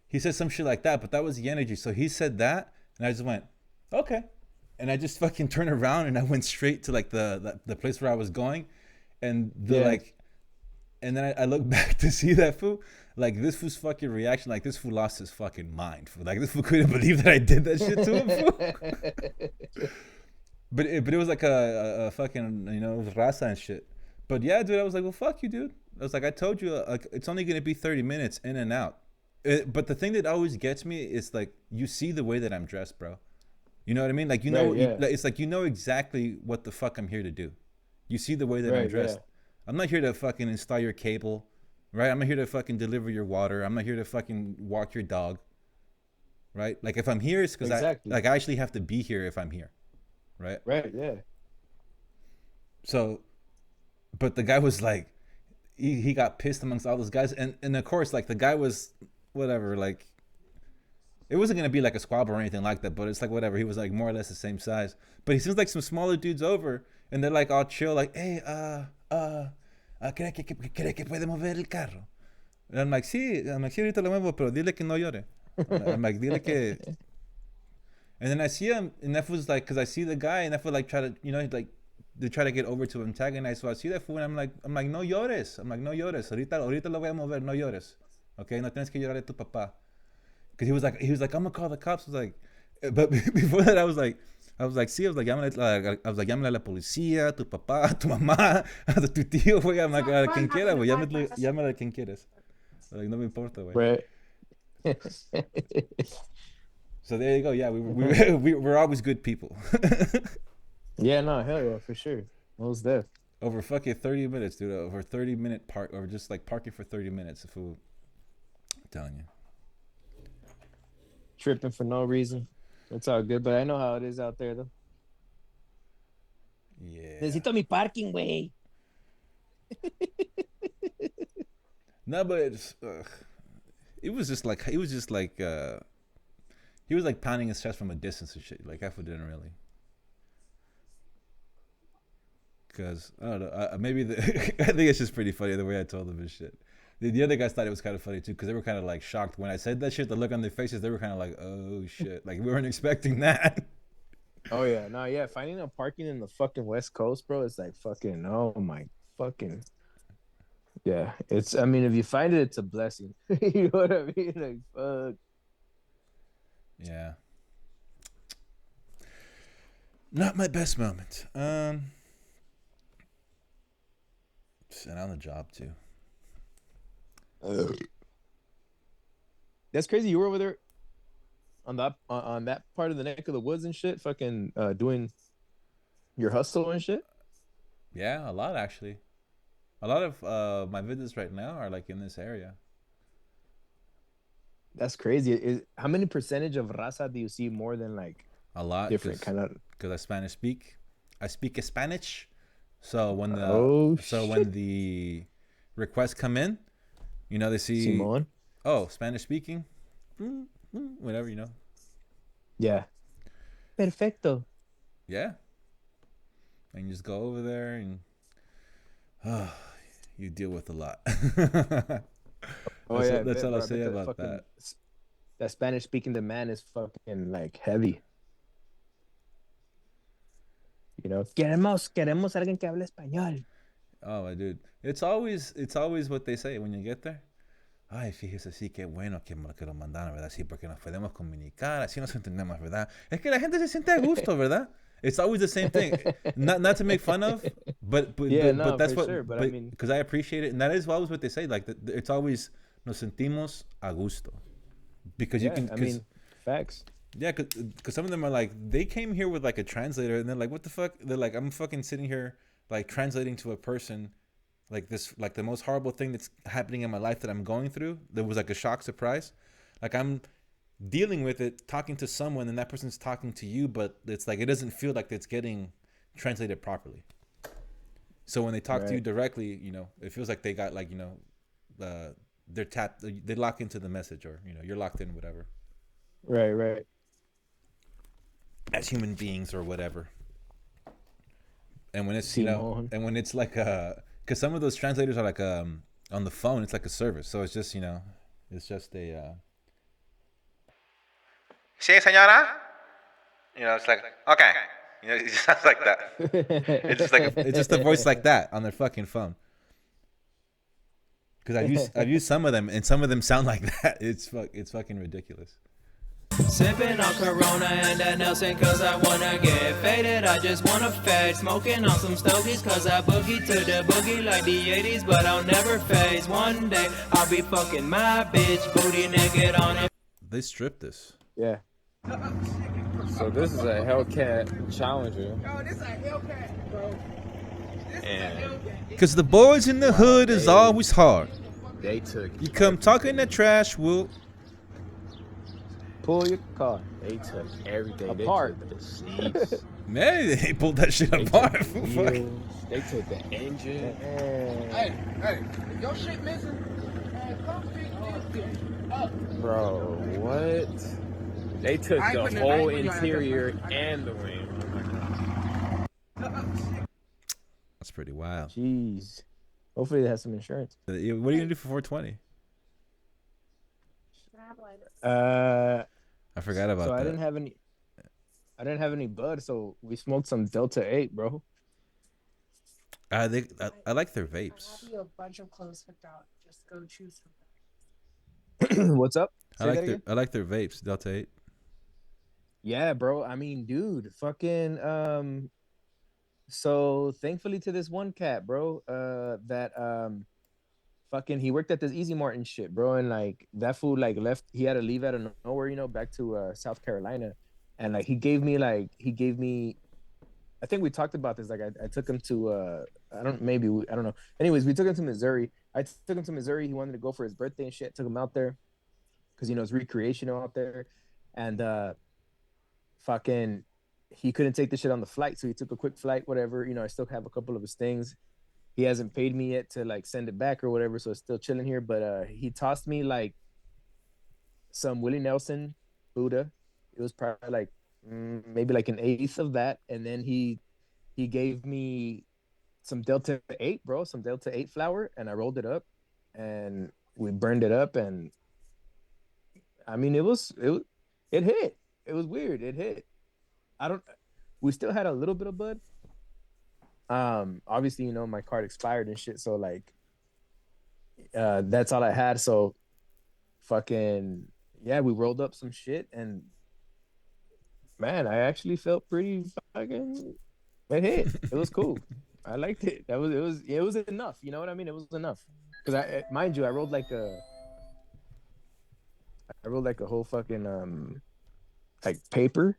Speaker 2: He said some shit like that, but that was the energy. So he said that, and I just went, okay. And I just fucking turned around and I went straight to like the place where I was going, and and then I looked back to see that fool. Like, this fool's fucking reaction, like this fool lost his fucking mind. Like, this fool couldn't believe that I did that shit to him. But it was like a fucking raza and shit. But yeah, dude, I was like, well, fuck you, dude. I was like, I told you, like, it's only gonna be 30 minutes in and out. But the thing that always gets me is like, you see the way that I'm dressed, bro. You know what I mean? Like, it's like, exactly what the fuck I'm here to do. You see the way that I'm dressed. Yeah. I'm not here to fucking install your cable, right? I'm not here to fucking deliver your water. I'm not here to fucking walk your dog, right? Like, if I'm here, it's because I actually have to be here if I'm here, right?
Speaker 4: Right, yeah.
Speaker 2: So, but the guy was like, he got pissed amongst all those guys. And of course, like, the guy was whatever, like, it wasn't going to be like a squabble or anything like that, but it's like whatever. He was like more or less the same size. But he seems like some smaller dudes over, and they're like all chill, like, hey, ¿Cree que puede mover el carro? And I'm like, sí, ahorita lo muevo, pero dile que no llore. I'm like, dile que... And then I see him, and that was like, because I see the guy, and that fool like try to, you know, like, they try to get over to antagonize. So I see that fool, and I'm like, no llores. I'm like, no llores. Ahorita lo voy a mover, no llores. Okay, no tienes que llorar a tu papá. Because he was like, I'm gonna call the cops. I was like, but before that, I was like, sí, llámale a la policía, tu papá, tu mamá, hasta tu tío, güey. I'm like, a quien quiera, güey. Llámale a quien quieres. Like, no me importa, güey.
Speaker 4: Right.
Speaker 2: So there you go. Yeah, we're always good people.
Speaker 4: Yeah, no, hell yeah, for sure. Most def.
Speaker 2: Over fucking 30 minutes, dude. Over 30-minute park, or just like parking for 30 minutes. If I'm telling you.
Speaker 4: Tripping for no reason. It's all good, but I know how it is out there, though.
Speaker 2: Yeah.
Speaker 4: Necesito mi parking, güey.
Speaker 2: No, but it was just like he was like pounding his chest from a distance and shit. Like I didn't really. Because I don't know, maybe I think it's just pretty funny the way I told them and shit. The other guys thought it was kind of funny too, because they were kind of like shocked when I said that shit. The look on their faces, they were kind of like, "Oh shit!" Like we weren't expecting that.
Speaker 4: Oh yeah, no, yeah. Finding a parking in the fucking West Coast, bro, it's like fucking. Oh my fucking. Yeah, it's. I mean, if you find it, it's a blessing. You know what I mean? Like fuck.
Speaker 2: Yeah. Not my best moment. And on the job too.
Speaker 4: That's crazy. You were over there on that part of the neck of the woods and shit, fucking doing your hustle and shit.
Speaker 2: Yeah, a lot actually. A lot of my visits right now are like in this area.
Speaker 4: That's crazy. How many percentage of raza do you see more than like
Speaker 2: a lot?
Speaker 4: Different kind of.
Speaker 2: Because I speak Spanish. So when the requests come in, you know, they see
Speaker 4: Simon.
Speaker 2: Oh, Spanish speaking, whatever, you know.
Speaker 4: Yeah. Perfecto.
Speaker 2: Yeah. And you just go over there and you deal with a lot. That's all I'll say about that.
Speaker 4: That Spanish speaking demand is fucking like heavy. You know, queremos alguien que hable español.
Speaker 2: Oh, my dude. It's always what they say when you get there. Ay, fíjese, sí, qué bueno que lo mandaron, ¿verdad? Sí, porque nos podemos comunicar, así nos entendemos, ¿verdad? Es que la gente se siente a gusto, ¿verdad? It's always the same thing. Not to make fun of, but that's what. Sure, but I mean, because I appreciate it, and that is always what they say. Like it's always nos sentimos a gusto, because you can.
Speaker 4: I mean, facts.
Speaker 2: Yeah, because some of them are like, they came here with like a translator, and they're like, what the fuck? They're like, I'm fucking sitting here like translating to a person, like this, like the most horrible thing that's happening in my life that I'm going through. There was like a shock surprise, like I'm dealing with it, talking to someone, and that person's talking to you, but it's like it doesn't feel like it's getting translated properly. So when they talk to you directly, you know, it feels like they got like, you know, they lock into the message, or you know, you're locked in, whatever.
Speaker 4: Right.
Speaker 2: As human beings or whatever. And when it's, you know, and when it's like because some of those translators are like on the phone, it's like a service, so it's just, you know, it's just a
Speaker 3: Sí, señora. You know, it's like, okay. You know, it just sounds like that. It's just like
Speaker 2: it's just a voice like that on their fucking phone. Because I've used some of them, and some of them sound like that. It's fucking ridiculous.
Speaker 1: Sipping on Corona and that Nelson cause I wanna get faded. I just wanna fade. Smoking on some stogies cause I boogie to the boogie like the 80s, but I'll never phase. One day I'll be fucking my bitch, booty naked on it.
Speaker 2: They stripped this.
Speaker 4: Yeah. So this is a Hellcat Challenger.
Speaker 8: Bro, this a Hellcat, bro.
Speaker 2: Because the boys in the hood is always hard.
Speaker 4: They took.
Speaker 2: You come talking that trash, we'll
Speaker 4: pull your car.
Speaker 9: They took everything
Speaker 4: apart.
Speaker 9: They took the seats.
Speaker 2: Man, they pulled that shit apart.
Speaker 9: They took the engine.
Speaker 8: Hey, if your shit missing, come pick this shit up.
Speaker 9: Bro, what? They took the whole interior and the rim.
Speaker 2: That's pretty wild.
Speaker 4: Jeez. Hopefully they have some insurance.
Speaker 2: What are you gonna do for 420? I forgot
Speaker 4: So
Speaker 2: about
Speaker 4: I
Speaker 2: that.
Speaker 4: didn't have any. I didn't have any bud, so we smoked some Delta 8, bro.
Speaker 2: I like their
Speaker 10: I have
Speaker 2: vapes.
Speaker 10: you a bunch of clothes picked out. Just go choose something.
Speaker 4: What's up? Say that again.
Speaker 2: I like their vapes, Delta 8.
Speaker 4: Yeah, bro. I mean, dude, fucking so thankfully to this one cat, bro, that fucking he worked at this Easy Mart and shit, bro, and like that fool like left, he had to leave out of nowhere, back to South Carolina. And like he gave me, I think we talked about this. Like I took him to I don't know. Anyways, we took him to Missouri. I took him to Missouri. He wanted to go for his birthday and shit. Took him out there because it's recreational out there. And fucking he couldn't take the shit on the flight, so he took a quick flight, whatever. I still have a couple of his things. He hasn't paid me yet to like send it back or whatever, so it's still chilling here. But he tossed me like some Willie Nelson Buddha. It was probably like maybe like an eighth of that, and then he gave me some Delta 8, bro, some Delta 8 flour, and I rolled it up and we burned it up. And I mean, it hit. It was weird. It hit. I don't, we still had a little bit of bud. Obviously, my card expired and shit. So like, that's all I had. So fucking, yeah, we rolled up some shit and man, I actually felt pretty fucking, it hit. It was cool. I liked it. It was enough. You know what I mean? It was enough. Cause mind you, I rolled like a whole fucking like paper,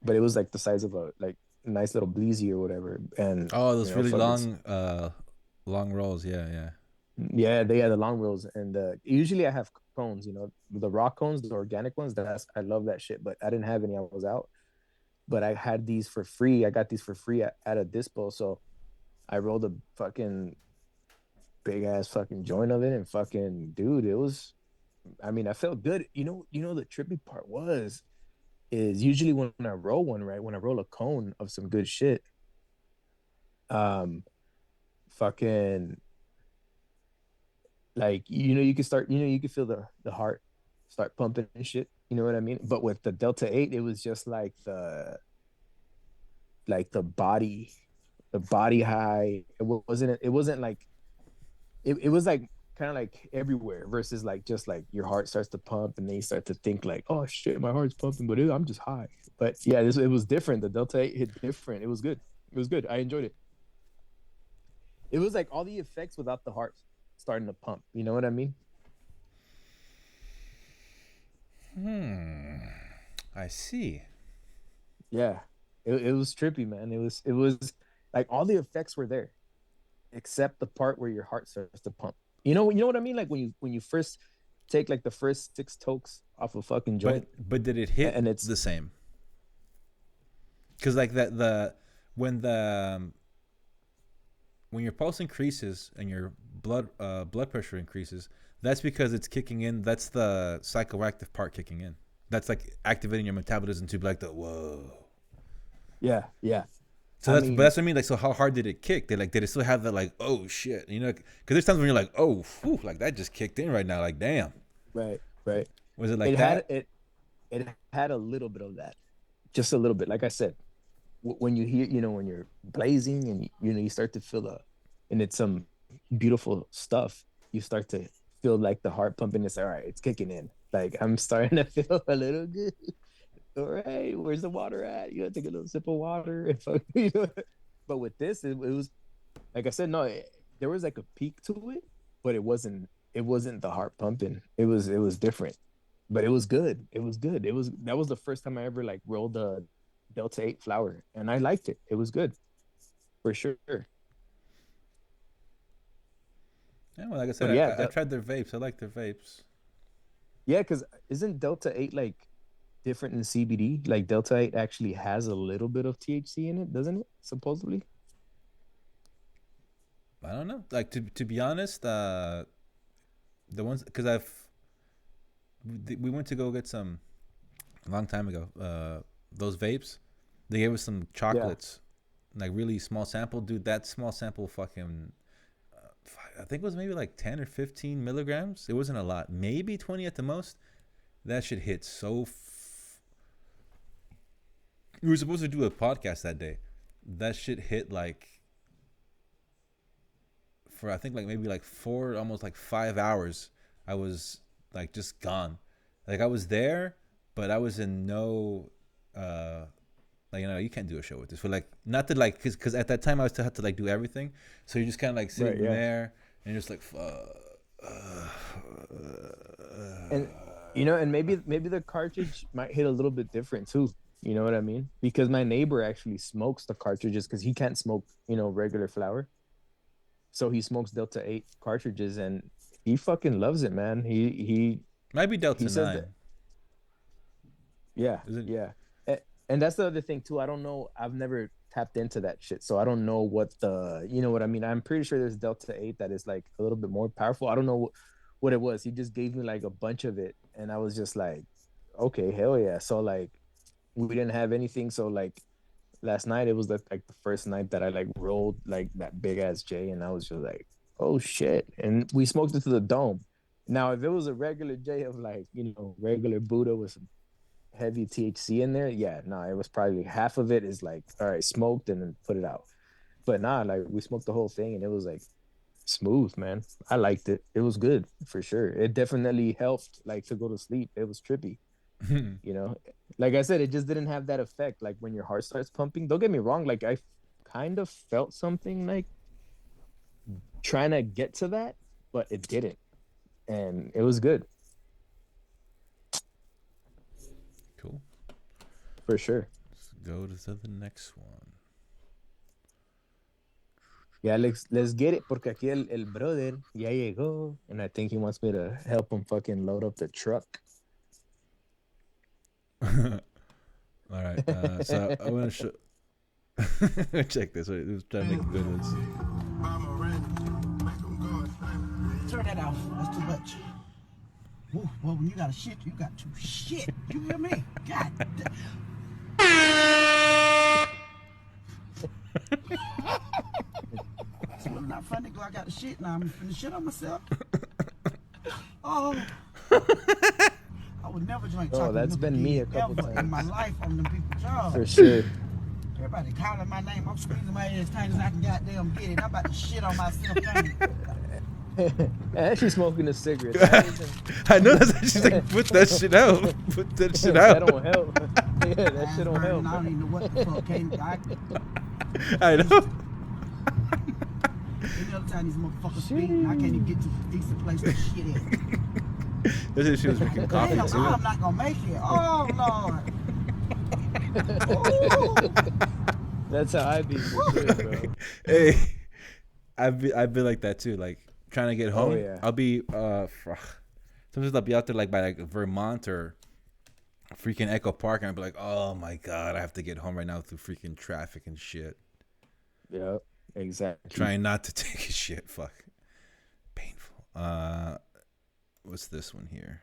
Speaker 4: but it was like the size of a like nice little bleezy or whatever. And
Speaker 2: Those really long long rolls. Yeah.
Speaker 4: Yeah, they had the long rolls. And usually I have cones, the raw cones, the organic ones. I love that shit, but I didn't have any. I was out, but I had these for free. I got these for free at a dispo, so I rolled a fucking big ass fucking joint of it, and fucking dude, it was. I mean, I felt good. The trippy part is usually when I roll one, right? When I roll a cone of some good shit, fucking like you can start, you can feel the heart start pumping and shit. You know what I mean? But with the Delta 8, it was just like the body high. It wasn't like it was like kind of like everywhere versus like just like your heart starts to pump and then you start to think like, oh shit, my heart's pumping, but I'm just high. But yeah, it was different. The Delta 8 hit different. It was good. It was good. I enjoyed it. It was like all the effects without the heart starting to pump. You know what I mean?
Speaker 2: I see.
Speaker 4: Yeah. It was trippy, man. It was like all the effects were there, except the part where your heart starts to pump. You know what I mean? Like when you first take like the first 6 tokes off a fucking joint.
Speaker 2: But did it hit
Speaker 4: and it's
Speaker 2: the same? Because like when your pulse increases and your blood pressure increases, that's because it's kicking in. That's the psychoactive part kicking in. That's like activating your metabolism to be like the whoa.
Speaker 4: Yeah.
Speaker 2: So but that's what I mean. Like, so how hard did it kick? Did it still have that like, oh shit, because there's times when you're like, oh, whew, like that just kicked in right now, like damn.
Speaker 4: Right.
Speaker 2: Was it like that?
Speaker 4: It had a little bit of that, just a little bit. Like I said, when you hear, when you're blazing and you start to feel and it's some beautiful stuff. You start to feel like the heart pumping. It's all right. It's kicking in. Like I'm starting to feel a little good. All right, where's the water at? You gotta take a little sip of water. But with this, it was like I said, no, there was like a peak to it, but it wasn't the heart pumping. It was different, but it was good. That was the first time I ever like rolled a Delta 8 flower, and I liked it. It was good, for sure.
Speaker 2: Yeah, well, like I said, I tried their vapes. I like their vapes.
Speaker 4: Yeah, because isn't Delta 8 like different than CBD? Like Delta 8 actually has a little bit of THC in it, doesn't it? Supposedly.
Speaker 2: I don't know. Like to be honest, the ones because we went to go get some a long time ago. Those vapes, they gave us some chocolates, like really small sample. Dude, that small sample fucking I think it was maybe like 10 or 15 milligrams. It wasn't a lot, maybe 20 at the most. That shit hit so. We were supposed to do a podcast that day. That shit hit like for I think like maybe like 4, almost like 5 hours. I was like just gone. Like I was there, but I was in no. Like, you know, you can't do a show with this. But like, not that like, cause at that time I still had to like do everything. So you're just kind of like sitting there and you're just like,
Speaker 4: and you know, and maybe the cartridge might hit a little bit different too. You know what I mean? Because my neighbor actually smokes the cartridges because he can't smoke, you know, regular flower. So he smokes Delta 8 cartridges and he fucking loves it, man. He
Speaker 2: might be Delta 9.
Speaker 4: Yeah, yeah. And that's the other thing too. I don't know. I've never tapped into that shit, so I don't know what the, you know what I mean. I'm pretty sure there's Delta 8 that is like a little bit more powerful. I don't know what it was. He just gave me like a bunch of it, and I was just like, okay, hell yeah. So like, we didn't have anything. So like, last night it was like the first night that I like rolled like that big ass J, and I was just like, oh shit. And we smoked it to the dome. Now, if it was a regular J of like, you know, regular Buddha with some heavy THC in there, yeah, no, it was probably half of it is like, all right, smoked and then put it out. But nah, like we smoked the whole thing and it was like smooth, man. I liked it. It was good for sure. It definitely helped like to go to sleep. It was trippy. You know, like I said, it just didn't have that effect like when your heart starts pumping. Don't get me wrong, like I kind of felt something like trying to get to that, but it didn't. And it was good.
Speaker 2: Cool.
Speaker 4: For sure.
Speaker 2: Let's go to the next one.
Speaker 4: Yeah, let's get it, porque aquí el brother ya llegó, and I think he wants me to help him fucking load up the truck.
Speaker 2: All right, so I want to show. Check this. Wait, let's try to make good ones.
Speaker 8: Turn that off. That's too much. Ooh, well, when you got to shit, you got to shit. You hear me? God damn. It's really not funny. Go, I got to shit now. I'm finna shit on myself. Oh. I would never drink chocolate.
Speaker 4: Oh, that's been me a couple times
Speaker 8: in my life on them people's jobs.
Speaker 4: For sure.
Speaker 8: Everybody calling my name. I'm squeezing my ass as tight as I can goddamn get it. I'm about to shit on myself.
Speaker 4: And she's smoking a cigarette.
Speaker 2: I know that's she's like, put that shit out. Put that shit out.
Speaker 4: That don't help. Yeah, that shit don't help.
Speaker 8: I don't even know what the fuck came.
Speaker 2: I know.
Speaker 8: Any other time these motherfuckers speak, I can't even get to a decent place to shit at.
Speaker 2: This is she was drinking coffee
Speaker 8: Damn,
Speaker 2: too.
Speaker 8: I'm not gonna make it. Oh Lord.
Speaker 4: That's how I be, for sure, bro.
Speaker 2: Hey, I've been like that too. Like trying to get home.
Speaker 4: Oh, yeah.
Speaker 2: I'll be sometimes I'll be out there like by like Vermont or freaking Echo Park, and I'll be like, oh my god, I have to get home right now through freaking traffic and shit.
Speaker 4: Yeah, exactly.
Speaker 2: Trying not to take a shit. Fuck. Painful. What's this one here?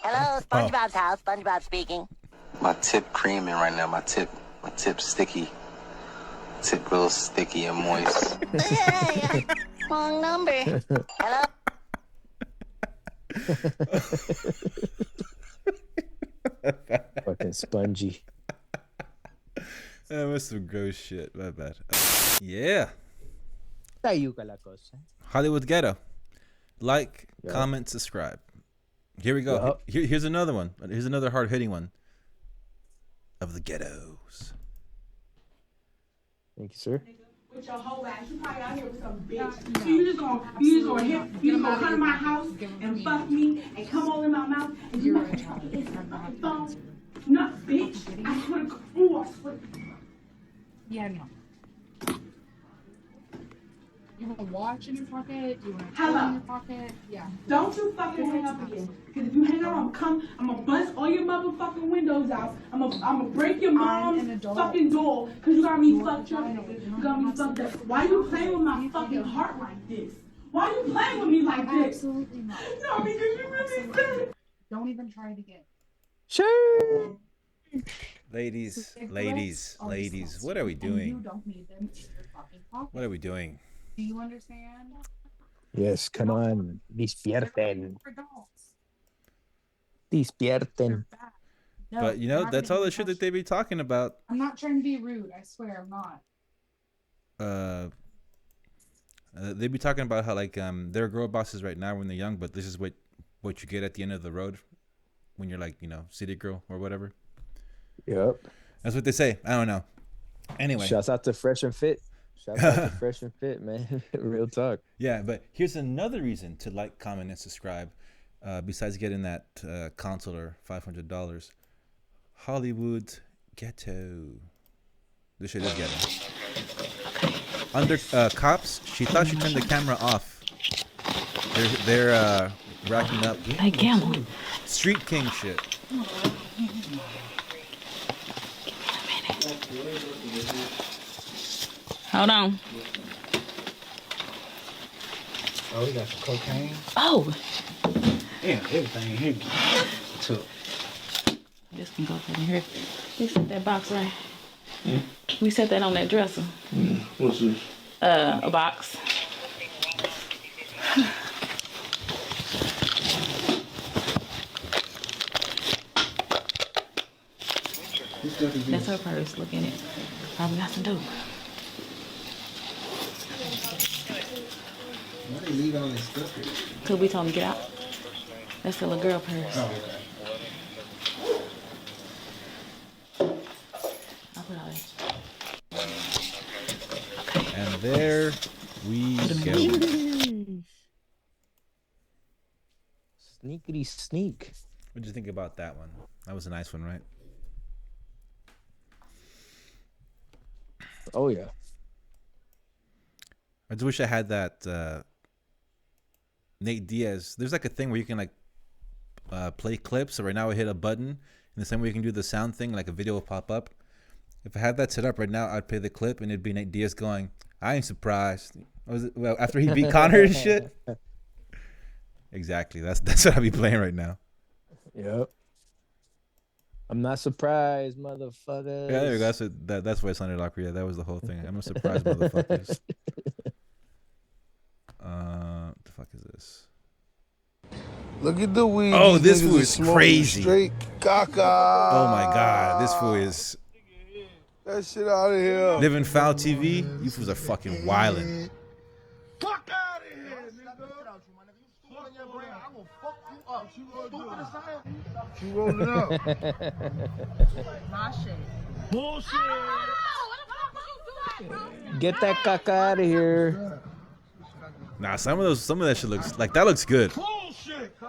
Speaker 11: Hello, SpongeBob's house. SpongeBob speaking.
Speaker 12: My tip creaming right now. My tip sticky. Tip real sticky and moist.
Speaker 11: Yeah. Wrong number. Hello.
Speaker 4: Fucking spongy.
Speaker 2: That was some gross shit. My bad. Yeah. Hollywood Ghetto. Like, comment, subscribe. Here we go. Here's another one. Here's another hard-hitting one of the ghettos.
Speaker 4: Thank you, sir.
Speaker 13: With your whole ass, you probably out here with some bitch. So you just gonna come to my house and fuck me and come all in my mouth and you like it's my fucking phone. No, bitch. I swear to God. Ooh, I swear.
Speaker 10: Yeah, no. You want a watch in your pocket? You want a
Speaker 13: Hello.
Speaker 10: phone in your pocket? Yeah.
Speaker 13: Don't you fucking hang up again. Because if you hang up, I'm gonna bust all your motherfucking windows out. I'm gonna break your mom's fucking door. Because you got me fucked up. You got me fucked up. Why you playing with my fucking heart like this? Why you playing with me like this?
Speaker 10: Absolutely not.
Speaker 13: No, because you really said.
Speaker 10: Don't even try it again.
Speaker 4: Sure.
Speaker 2: Ladies, what are we doing?
Speaker 10: You don't need them in your fucking pocket.
Speaker 2: What are we doing?
Speaker 10: Do you understand?
Speaker 4: Yes, come on. Despierten.
Speaker 10: For adults.
Speaker 4: Despierten.
Speaker 10: No,
Speaker 2: But you
Speaker 10: you're
Speaker 2: know,
Speaker 10: not
Speaker 2: that's
Speaker 10: gonna
Speaker 2: all
Speaker 10: give
Speaker 2: the
Speaker 10: me
Speaker 2: shit that
Speaker 10: touch.
Speaker 2: they be talking about.
Speaker 10: I'm not trying to be rude. I swear I'm not.
Speaker 2: They be talking about how like they're girl bosses right now when they're young, but this is what you get at the end of the road when you're like, you know, city girl or whatever.
Speaker 4: Yep.
Speaker 2: That's what they say. I don't know. Anyway,
Speaker 4: Shouts out to Fresh and Fit. Shouts out to Fresh and Fit, man. Real talk.
Speaker 2: yeah, but here's another reason to like, comment, and subscribe. Besides getting that console or $500, Hollywood Ghetto. This shit is ghetto. Under cops, she thought she turned the camera off. They're racking up Street King shit.
Speaker 14: Hold on.
Speaker 8: Oh, we got some cocaine.
Speaker 14: Oh,
Speaker 8: Yeah, everything here. Took.
Speaker 14: this can go in here. We set that box right. We set that on that dresser.
Speaker 6: What's this?
Speaker 14: A box. That's her purse. Look in it. Probably got some dope.
Speaker 8: Why they leave all this stuff here?
Speaker 14: Cause we told him to get out. That's still a girl purse.
Speaker 8: Oh,
Speaker 14: I'll put all that.
Speaker 2: And there we go.
Speaker 4: Sneakity sneak.
Speaker 2: What'd you think about that one? That was a nice one, right?
Speaker 4: Oh yeah.
Speaker 2: I just wish I had that Nate Diaz. There's like a thing where you can like play clips. So right now I hit a button, and the same way you can do the sound thing, like a video will pop up. If I had that set up right now, I'd play the clip, and it'd be Nate Diaz going, "I ain't surprised." Well, after he beat Connor and shit. Exactly. That's what I'll be playing right now.
Speaker 4: Yep. I'm not surprised, motherfuckers.
Speaker 2: Yeah, there you go. That's why it sounded awkward. Yeah, that was the whole thing. I'm not surprised, motherfuckers. What the fuck is this?
Speaker 15: Look at the weed.
Speaker 2: Oh,
Speaker 15: These
Speaker 2: this
Speaker 15: niggas
Speaker 2: fool
Speaker 15: is
Speaker 2: is
Speaker 15: smoking
Speaker 2: crazy.
Speaker 15: Straight caca.
Speaker 2: Oh my god, this fool is
Speaker 15: That shit out of here.
Speaker 2: living foul TV. You fools are fucking wildin'.
Speaker 15: Fuck out of here, nigga. I'm gonna fuck you up. Stupid as hell. You rolling up.
Speaker 10: My shit.
Speaker 15: Bullshit.
Speaker 4: Get that caca out of here.
Speaker 2: Nah, some of that shit looks like that looks good.
Speaker 15: Bullshit, cuz.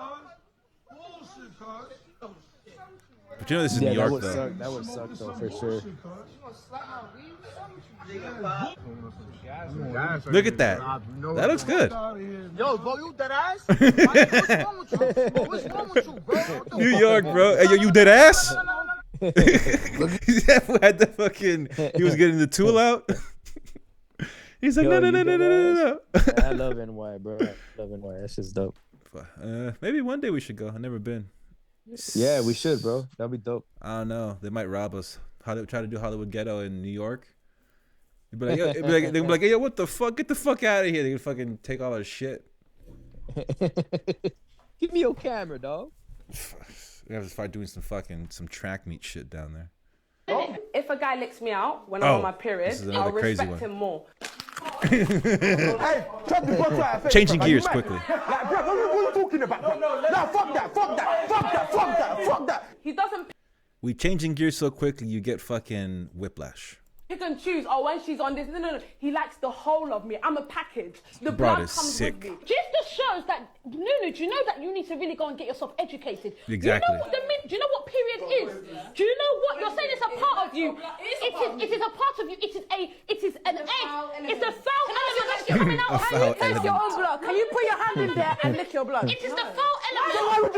Speaker 15: Bullshit, cuz.
Speaker 2: But you know this is
Speaker 4: Yeah,
Speaker 2: New York
Speaker 4: that would
Speaker 2: though.
Speaker 4: suck. That would suck though for sure.
Speaker 2: Look at that. That looks good.
Speaker 15: Yo, bro, you dead ass? What's wrong with you? What's wrong with you, bro?
Speaker 2: New York, bro. Hey, yo, you dead ass? That had the fucking. He was getting the tool out. He's like,
Speaker 4: Yo,
Speaker 2: no.
Speaker 4: you dead ass? I love NY, bro. I love NY. That's just dope.
Speaker 2: Maybe one day we should go. I've never been.
Speaker 4: Yeah, we should, bro. That'd be dope.
Speaker 2: I don't know. They might rob us. How they try to do Hollywood Ghetto in New York? They'd be like, yo, they'd be like, hey, yo, what the fuck? Get the fuck out of here. They can fucking take all our shit.
Speaker 4: Give me your camera, dog.
Speaker 2: We have to start doing some track meet shit down there.
Speaker 16: If a guy licks me out when I'm on my period,
Speaker 2: this is another
Speaker 16: I'll
Speaker 2: crazy
Speaker 16: respect
Speaker 2: one.
Speaker 16: him more.
Speaker 2: Changing gears quickly.
Speaker 15: Like, bro, what are you talking about? No, fuck that.
Speaker 16: He doesn't
Speaker 2: We changing gears so quickly, you get fucking whiplash.
Speaker 16: pick and choose. Oh, when she's on this, no. He likes the whole of me. I'm a package. The
Speaker 2: Broad
Speaker 16: blood
Speaker 2: is
Speaker 16: comes
Speaker 2: sick.
Speaker 16: with me.
Speaker 17: Just shows that, Nunu, do you know that you need to really go and get yourself educated?
Speaker 2: Exactly.
Speaker 17: Do you know what period is? Do you know what you're saying? It's a part of you. It is a part of you. It is an egg. It's a foul element that's coming out.
Speaker 2: A foul
Speaker 16: Taste your own blood. Can you put your hand in there and lick your blood?
Speaker 17: It is the foul element.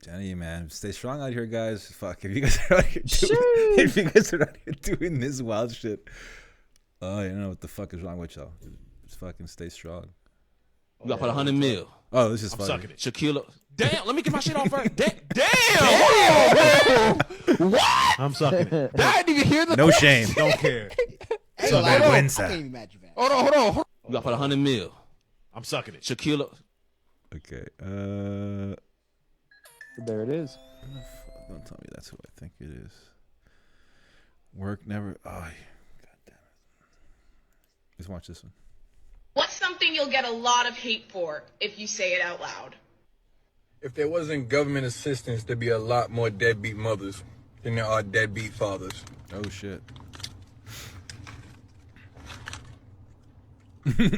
Speaker 2: Jenny, man, stay strong out here, guys. Fuck, if you guys are out here doing this wild shit, oh, you know what the fuck is wrong with y'all? Just fucking stay strong.
Speaker 18: You got to put 100 mil.
Speaker 2: Oh, this is
Speaker 18: I'm
Speaker 2: funny.
Speaker 18: sucking it. Shaquilla. Damn, let me get my shit off first. Damn.
Speaker 19: What?
Speaker 20: I'm sucking it.
Speaker 19: I didn't even hear the
Speaker 2: No
Speaker 19: question.
Speaker 2: shame.
Speaker 20: Don't care.
Speaker 19: Hey,
Speaker 2: So
Speaker 19: hold
Speaker 2: bad
Speaker 19: on.
Speaker 2: Wensa.
Speaker 19: I can't even match you, man. Hold on.
Speaker 18: You got for 100 mil.
Speaker 20: I'm sucking it.
Speaker 18: Shaquille.
Speaker 2: Okay.
Speaker 4: There it is.
Speaker 2: Don't tell me that's who I think it is. Work never. Oh, God damn it. Let's watch this one.
Speaker 21: What's something you'll get a lot of hate for if you say it out loud?
Speaker 22: If there wasn't government assistance, there'd be a lot more deadbeat mothers than there are deadbeat fathers.
Speaker 2: Oh, shit.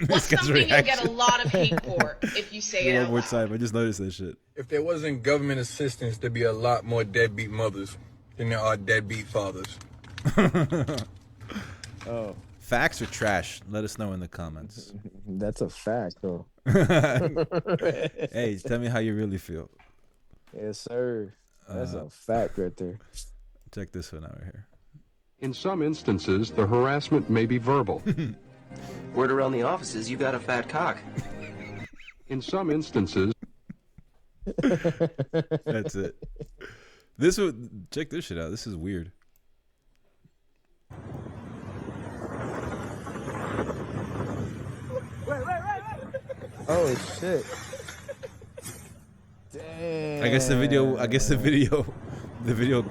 Speaker 21: What's something you'll get a lot of hate for if you say it
Speaker 2: One
Speaker 21: out
Speaker 2: more
Speaker 21: loud?
Speaker 2: time. I just noticed that shit.
Speaker 22: If there wasn't government assistance, there'd be a lot more deadbeat mothers than there are deadbeat fathers.
Speaker 4: Oh.
Speaker 2: Facts or trash? Let us know in the comments.
Speaker 4: That's a fact, though.
Speaker 2: Hey, tell me how you really feel.
Speaker 4: Yes, sir. That's a fact right there.
Speaker 2: Check this one out right here.
Speaker 23: In some instances, the harassment may be verbal.
Speaker 24: Word around the offices, you got a fat cock.
Speaker 23: In some instances,
Speaker 2: That's it. This would check this shit out. This is weird.
Speaker 4: Oh shit! Damn.
Speaker 2: I guess the video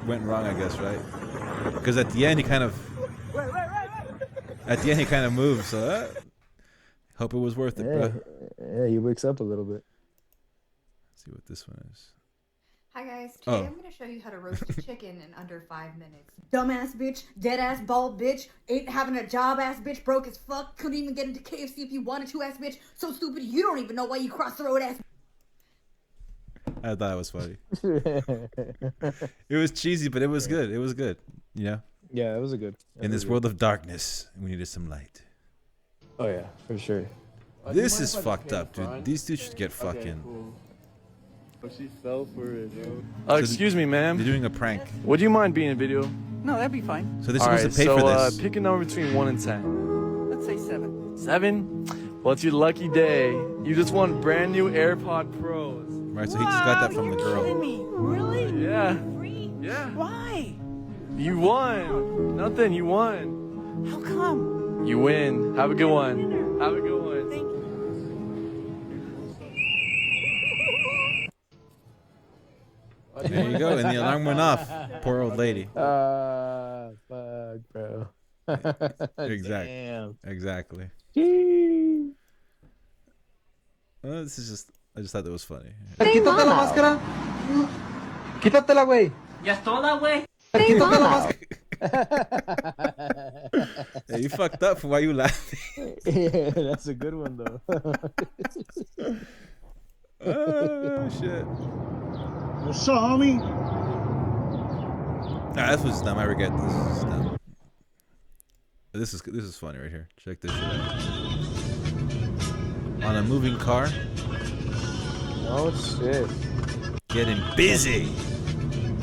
Speaker 2: went wrong. I guess, right? Because at the end he kind of moved. So hope it was worth it, bro.
Speaker 4: Yeah, he wakes up a little bit.
Speaker 2: Let's see what this one is.
Speaker 25: Hi guys, today I'm going to show you how to roast a chicken in under 5 minutes. Dumbass bitch, dead ass bald bitch, ain't having a job ass bitch, broke as fuck, couldn't even get into KFC if you wanted to ass bitch, so stupid you don't even know why you crossed the road ass.
Speaker 2: I thought it was funny. It was cheesy, but it was good. It was good. You know?
Speaker 4: Yeah, it was a good.
Speaker 2: In this world of darkness, we needed some light.
Speaker 4: Oh yeah, for sure.
Speaker 2: This is fucked up, dude. These two should get fucking.
Speaker 26: Cool. Oh, she fell for it, yo.
Speaker 2: So
Speaker 26: Excuse me, ma'am.
Speaker 2: They're doing a prank.
Speaker 26: Would you mind being in video?
Speaker 27: No, that'd be fine.
Speaker 2: So they're supposed to pay for this.
Speaker 26: Pick a number between 1 and 10.
Speaker 27: Let's say 7.
Speaker 26: 7? Well, it's your lucky day. You just won brand new AirPod Pros.
Speaker 2: Right, so he just got that from the girl.
Speaker 27: Kidding me? Really?
Speaker 26: Yeah.
Speaker 27: Free?
Speaker 26: Yeah.
Speaker 27: Why?
Speaker 26: You won. Nothing. You won.
Speaker 27: How come?
Speaker 26: You win. Have a good one. Have a good one.
Speaker 27: Thank you.
Speaker 2: There you go, and the alarm went off. Poor old lady.
Speaker 4: Fuck, bro.
Speaker 2: Exactly.
Speaker 4: Damn.
Speaker 2: Exactly. Well, this is just. I just thought that was funny.
Speaker 8: Quítate la máscara. Quítatela, güey.
Speaker 27: Ya es toda, güey.
Speaker 8: Quítate la máscara.
Speaker 2: Hey, you fucked up. Why you laughing?
Speaker 4: Yeah, that's a good one though.
Speaker 2: Oh shit.
Speaker 8: What's up, homie?
Speaker 2: Nah, this was dumb. I regret this. This is dumb. This is funny right here. Check this shit out. On a moving car.
Speaker 4: Oh shit.
Speaker 2: Getting busy.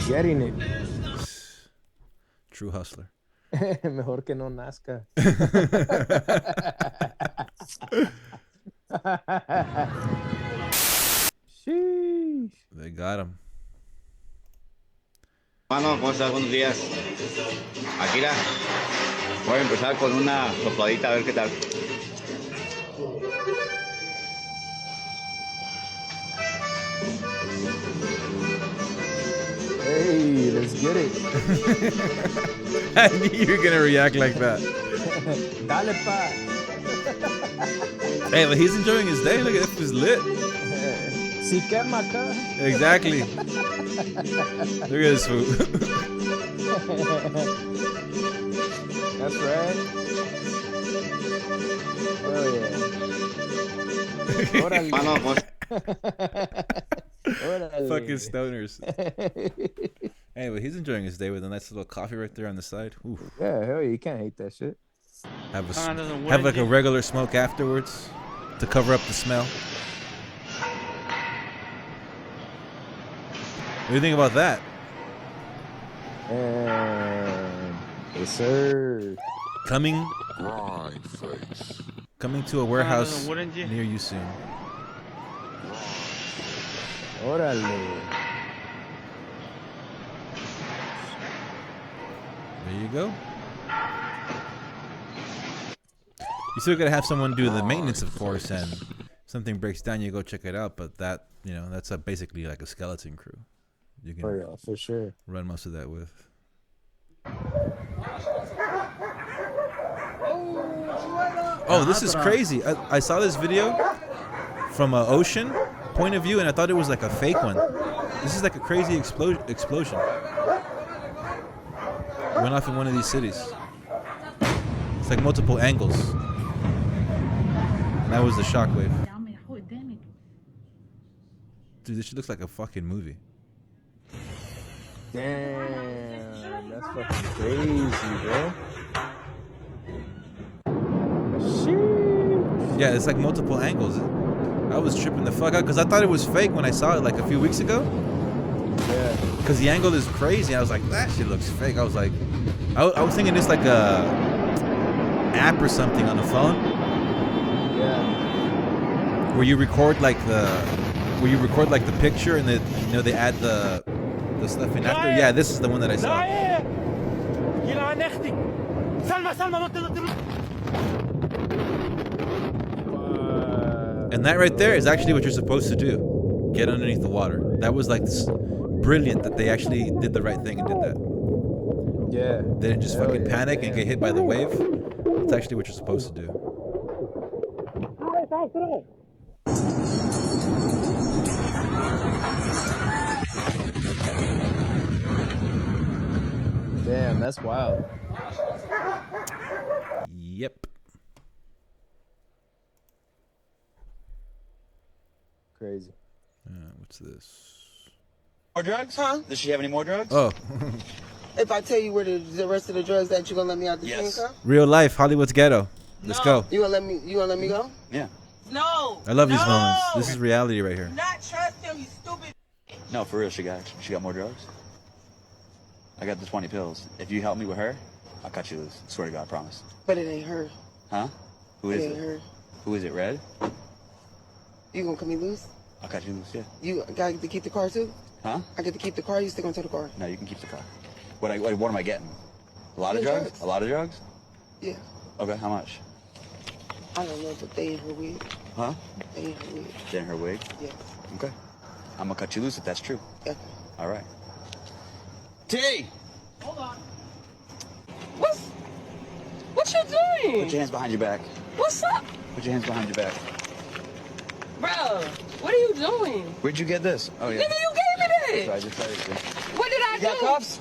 Speaker 4: Getting it.
Speaker 2: True hustler.
Speaker 4: Mejor que no nazca. Sheesh.
Speaker 2: They got him.
Speaker 28: Mano, ¿cómo estás? Buenos días. Akira, voy a empezar con una sopladita a ver qué tal.
Speaker 4: Hey, let's get it.
Speaker 2: I knew you were gonna react like that.
Speaker 4: Dale pa.
Speaker 2: Hey, but he's enjoying his day. Look at this, he's lit.
Speaker 4: Si quema acá.
Speaker 2: Exactly. Look at this food.
Speaker 4: That's right. Oh yeah. Órale.
Speaker 28: Mano, pues.
Speaker 4: Órale.
Speaker 2: Fucking stoners. Anyway, he's enjoying his day with a nice little coffee right there on the side. Oof.
Speaker 4: Yeah, hell yeah, you can't hate that shit.
Speaker 2: Have like a regular smoke afterwards to cover up the smell. What do you think about that?
Speaker 4: Yes, sir.
Speaker 2: Coming to a warehouse near you soon.
Speaker 4: Órale.
Speaker 2: There you go. You still gotta have someone do the maintenance, of course, and if something breaks down, you go check it out. But that, that's basically like a skeleton crew. You can
Speaker 4: for sure
Speaker 2: run most of that with. Oh, this is crazy! I saw this video from an ocean point of view, and I thought it was like a fake one. This is like a crazy explosion. Went off in one of these cities. It's like multiple angles. And that was the shockwave. Dude, this shit looks like a fucking movie.
Speaker 4: Damn, that's fucking crazy, bro.
Speaker 2: Yeah, it's like multiple angles. I was tripping the fuck out because I thought it was fake when I saw it like a few weeks ago.
Speaker 4: Yeah.
Speaker 2: Because the angle is crazy. I was like, that shit looks fake. I was like, I was thinking it's like a app or something on the phone.
Speaker 4: Yeah.
Speaker 2: Where you record like the picture and they add the stuff in after. Yeah, this is the one that I saw. And that right there is actually what you're supposed to do. Get underneath the water. That was like brilliant that they actually did the right thing and did that.
Speaker 4: Yeah.
Speaker 2: They didn't just fucking panic and get hit by the wave. It's actually what you're supposed to do.
Speaker 4: Damn, that's wild.
Speaker 2: Yep.
Speaker 4: Crazy.
Speaker 2: What's this?
Speaker 1: More drugs, huh? Does she have any more drugs?
Speaker 2: Oh.
Speaker 1: If I tell you where the rest of the drugs that you gonna let me out the handcuff?
Speaker 2: Real life, Hollywood's Ghetto. Let's go.
Speaker 1: You gonna let me go? Yeah.
Speaker 3: No.
Speaker 2: I love these moments. This is reality right here.
Speaker 3: Not trust him, you stupid.
Speaker 1: No, for real, she got more drugs. I got the 20 pills. If you help me with her, I'll cut you loose. Swear to God, I promise. But it ain't her. Huh? Who is it? Ain't her. Who is it? Red? You gonna cut me loose? I'll cut you loose. Yeah. You got to keep the car too? Huh? I get to keep the car. You still gonna take the car? No, you can keep the car. What am I getting? A lot of drugs? A lot of drugs? Yeah. Okay, how much? I don't know, but they in her wig. Huh? They in her wig. They in her wig? Yeah. Okay. I'm gonna cut you loose if that's true. Yeah. All right. T!
Speaker 3: Hold on. What you doing?
Speaker 1: Put your hands behind your back.
Speaker 3: What's up?
Speaker 1: Put your hands behind your back.
Speaker 3: Bro, what are you doing?
Speaker 1: Where'd you get this? Oh, yeah.
Speaker 3: Nigga, you gave me this.
Speaker 1: So I just tried it.
Speaker 3: What did I
Speaker 1: You
Speaker 3: do?
Speaker 1: got cuffs?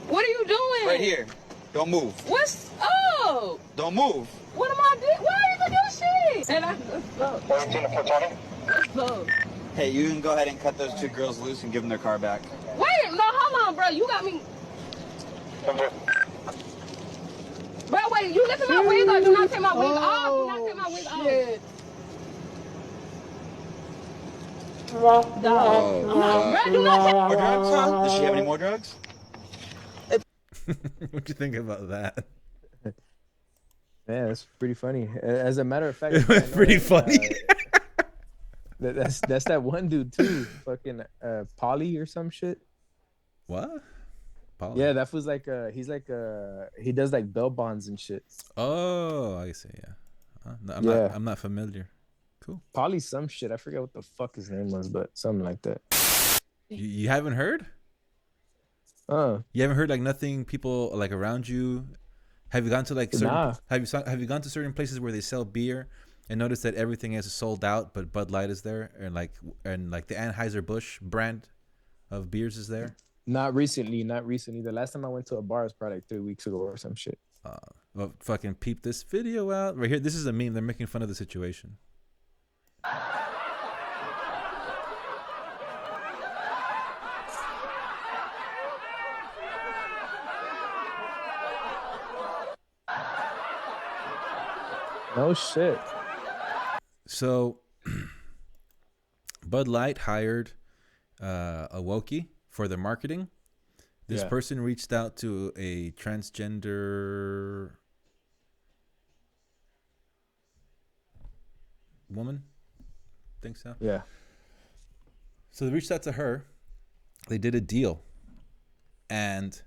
Speaker 3: What are you doing?
Speaker 1: Right here. Don't move.
Speaker 3: What's up?
Speaker 1: Don't move.
Speaker 3: What am I doing? Why are you doing your shit? And what's up?
Speaker 1: Hey, you can go ahead and cut those two girls loose and give them their car back.
Speaker 3: Wait, no, hold on, bro. You got me. Bro, wait, you lifting my wig up? Do not take my wig off. Do not take my wig off.
Speaker 1: Bro, do not take more drugs, huh? Does she have any more drugs?
Speaker 2: What'd you think about that?
Speaker 4: Yeah, that's pretty funny. As a matter of fact,
Speaker 2: pretty funny.
Speaker 4: That's that one dude too, fucking Polly or some shit.
Speaker 2: What? Polly?
Speaker 4: Yeah, that was like he does like bail bonds and shit.
Speaker 2: Oh, I see. Yeah, I'm not familiar. Cool.
Speaker 4: Polly some shit. I forget what the fuck his name was, but something like that.
Speaker 2: You haven't heard? You haven't heard like nothing? People like around you. Have you gone to like certain? Have you gone to certain places where they sell beer and noticed that everything is sold out, but Bud Light is there, and like the Anheuser-Busch brand of beers is there?
Speaker 4: Not recently. The last time I went to a bar was probably like 3 weeks ago or some shit.
Speaker 2: Well, fucking peep this video out right here. This is a meme. They're making fun of the situation.
Speaker 4: No shit.
Speaker 2: So, Bud Light hired a Wokey for their marketing. This person reached out to a transgender woman. Think so?
Speaker 4: Yeah.
Speaker 2: So they reached out to her. They did a deal. And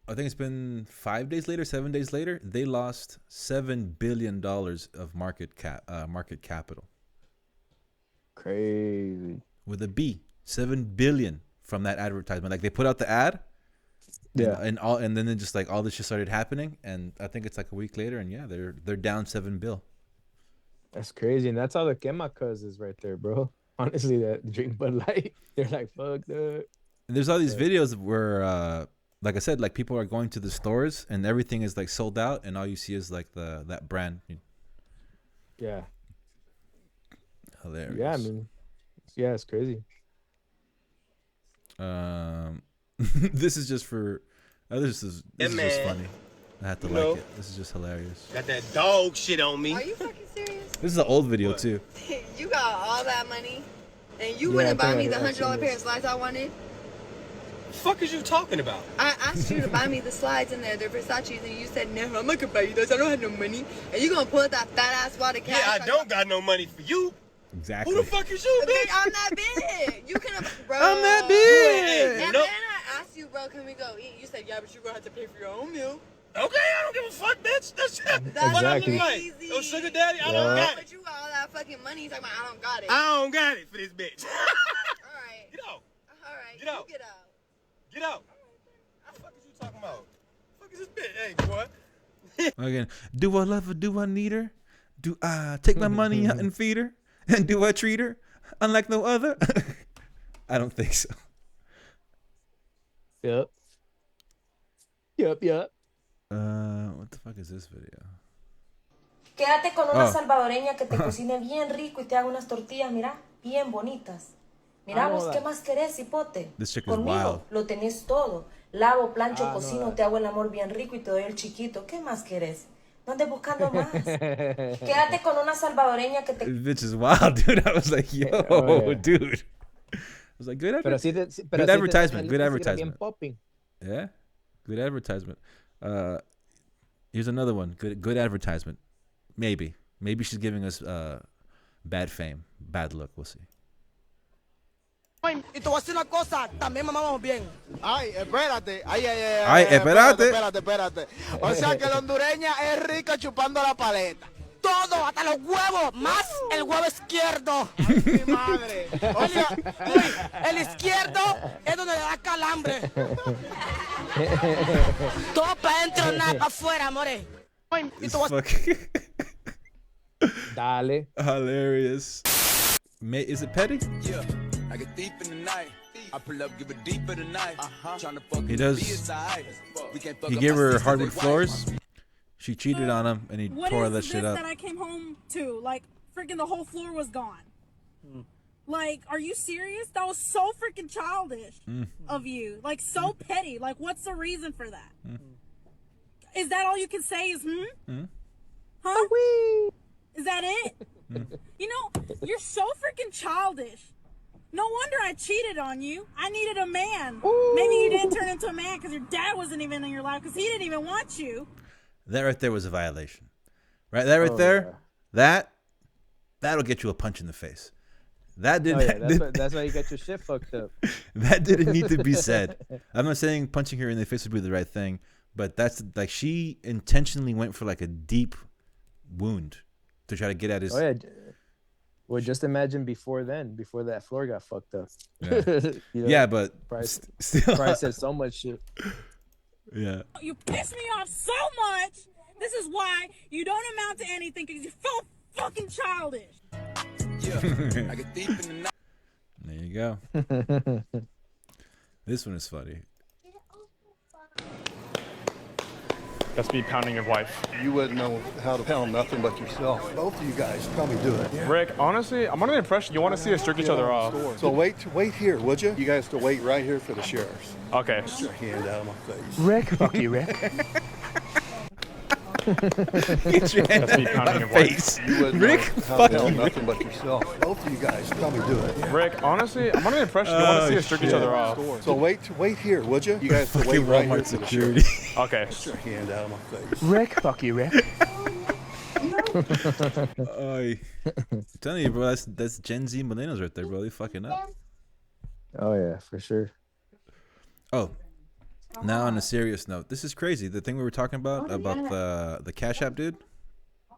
Speaker 2: I think it's been 5 days later, 7 days later, they lost $7 billion of market capital.
Speaker 4: Crazy.
Speaker 2: With a B, 7 billion from that advertisement. Like they put out the ad, and then just like all this shit started happening, and I think it's like a week later, and yeah, they're down $7 billion.
Speaker 4: That's crazy, and that's how the Kemacuz is right there, bro. Honestly, that drink Bud Light, they're like, fuck that.
Speaker 2: And there's all these videos where, like I said, like people are going to the stores and everything is like sold out, and all you see is like that brand.
Speaker 4: Yeah.
Speaker 2: Hilarious.
Speaker 4: Yeah, I mean, yeah, it's crazy.
Speaker 2: This is just for. This is just funny. I have to like it. This is just hilarious.
Speaker 15: Got that dog shit on me.
Speaker 5: Are you fucking serious?
Speaker 2: This is an old video too.
Speaker 5: You got all that money, and you wouldn't buy me the $100 pair of slides I wanted?
Speaker 15: The fuck is you talking about?
Speaker 5: I asked you to buy me the slides in there, they're Versace's, and you said, no, I'm not gonna buy you those. I don't have no money. And you gonna pull out that fat ass wad of cash?
Speaker 15: Yeah, I don't got no money for you.
Speaker 2: Exactly.
Speaker 15: Who the fuck is you, bitch?
Speaker 5: I'm that big. You can, bro.
Speaker 2: I'm that big.
Speaker 5: And then I asked you, bro, can we go eat? You said, yeah, but you're gonna have to pay for your own meal.
Speaker 15: Okay, I don't give a fuck, bitch. That's
Speaker 5: exactly.
Speaker 15: what I look like. Yo, sugar daddy, I don't got it.
Speaker 5: But you got all that fucking money. He's like, I don't got it.
Speaker 15: I don't got it for this bitch.
Speaker 5: All right.
Speaker 15: Get out.
Speaker 5: All right.
Speaker 15: Get out.
Speaker 5: Get out.
Speaker 15: Get out. What the fuck is you talking about? What the fuck is this bitch? Hey, boy.
Speaker 2: Again, do I love her? Do I need her? Do I take my money out and feed her? And do I treat her unlike no other? I don't think so.
Speaker 4: Yep.
Speaker 2: What the fuck is this video?
Speaker 6: Quédate con una salvadoreña que te cocine bien rico y te haga unas tortillas, mira, bien bonitas. Mira vos, ¿qué más querés, hipote?
Speaker 2: This chick is
Speaker 6: Conmigo
Speaker 2: wild.
Speaker 6: lo tenés todo. Lavo, plancho, cocino, te hago el amor bien rico y te doy el chiquito. ¿Qué más querés? No andes buscando más. Quédate con una salvadoreña que te...
Speaker 2: This bitch is wild, dude. I was like, yo, dude. I was like, good advertisement. Good advertisement. Good advertisement. Yeah, good advertisement. Here's another one. Good advertisement. Maybe she's giving us bad fame, bad look. We'll see.
Speaker 8: Y te voy a decir una cosa, también mamamos bien.
Speaker 15: Ay, espérate.
Speaker 2: Ay, espérate.
Speaker 15: Espérate. O sea que la hondureña es rica chupando la paleta.
Speaker 8: Todo, hasta los huevos, más el huevo izquierdo.
Speaker 15: Ay, mi madre. O sea,
Speaker 8: el izquierdo es donde le da calambre. Todo para adentro, nada para afuera, amore.
Speaker 4: Dale.
Speaker 2: Hilarious. Is it petty?
Speaker 7: Yeah, like a thief in the night. I pull up, give a deeper tonight.
Speaker 2: He does. He gave her hardwood floors. She cheated on him, and he tore that shit up.
Speaker 10: That I came home to, like, freaking the whole floor was gone. Like, are you serious? That was so freaking childish of you. Like, so petty. Like, what's the reason for that? Is that all you can say is, Huh? Is that it? You know, you're so freaking childish. No wonder I cheated on you. I needed a man. Maybe you didn't turn into a man because your dad wasn't even in your life because he didn't even want you.
Speaker 2: That right there was a violation. Right, that right there, that'll get you a punch in the face. That didn't.
Speaker 4: That's why you got your shit fucked up.
Speaker 2: That didn't need to be said. I'm not saying punching her in the face would be the right thing, but that's like she intentionally went for like a deep wound to try to get at his.
Speaker 4: Oh yeah. Well, just imagine before that floor got fucked up.
Speaker 2: Yeah,
Speaker 4: you know,
Speaker 2: yeah, but
Speaker 4: still, Price said so much shit.
Speaker 2: Yeah.
Speaker 10: You piss me off so much. This is why you don't amount to anything because you're so fucking childish.
Speaker 7: Yeah, like a thief in the night.
Speaker 2: There you go. This one is funny.
Speaker 9: That's me pounding your wife.
Speaker 11: You wouldn't know how to pound nothing but yourself. Both of you guys probably do it. Yeah.
Speaker 9: Rick, honestly, I'm under the impression you want to see us jerk each other off.
Speaker 11: So wait here, would you? You guys to wait right here for the sheriffs.
Speaker 9: Okay.
Speaker 11: Get your hand out of my face.
Speaker 4: Rick, fuck you, Rick.
Speaker 2: Get your hand out of my face. Rick, fuck you.
Speaker 11: Nothing but yourself. Both of you guys probably do it.
Speaker 9: Rick, honestly, I'm under the impression you want to see us jerk each other off.
Speaker 11: So wait here, would you? You guys to wait right here for the
Speaker 2: security.
Speaker 11: sheriffs.
Speaker 9: Okay.
Speaker 11: Get your hand out of my face.
Speaker 4: Rick, fuck you, Rick.
Speaker 2: I'm telling you, bro, that's Gen Z millennials right there, bro. They fucking up.
Speaker 4: Oh yeah, for sure.
Speaker 2: Oh, Now on a serious note, this is crazy. The thing we were talking about the Cash App dude.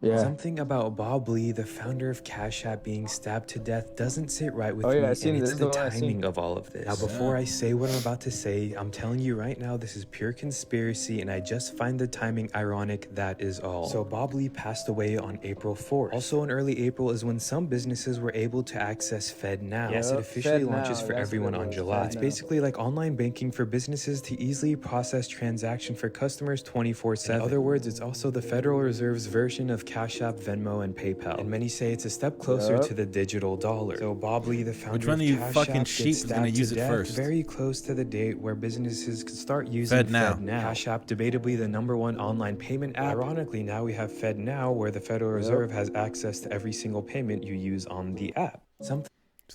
Speaker 12: Yeah. Something about Bob Lee, the founder of Cash App, being stabbed to death doesn't sit right with me, and it's the timing of all of this. Now, before I say what I'm about to say, I'm telling you right now, this is pure conspiracy, and I just find the timing ironic, that is all. So Bob Lee passed away on April 4th. Also in early April is when some businesses were able to access FedNow. Yes, it officially launches for everyone on July. It's basically like online banking for businesses to easily process transactions for customers 24/7. In other words, it's also the Federal Reserve's version of Cash App, Venmo, and PayPal. And many say it's a step closer to the digital dollar. So Bob Lee, the founder of Cash App, gets stabbed to death very close to the date where businesses can start using FedNow. Cash App, debatably the #1 online payment app. Ironically, now we have FedNow, where the Federal Reserve has access to every single payment you use on the app. So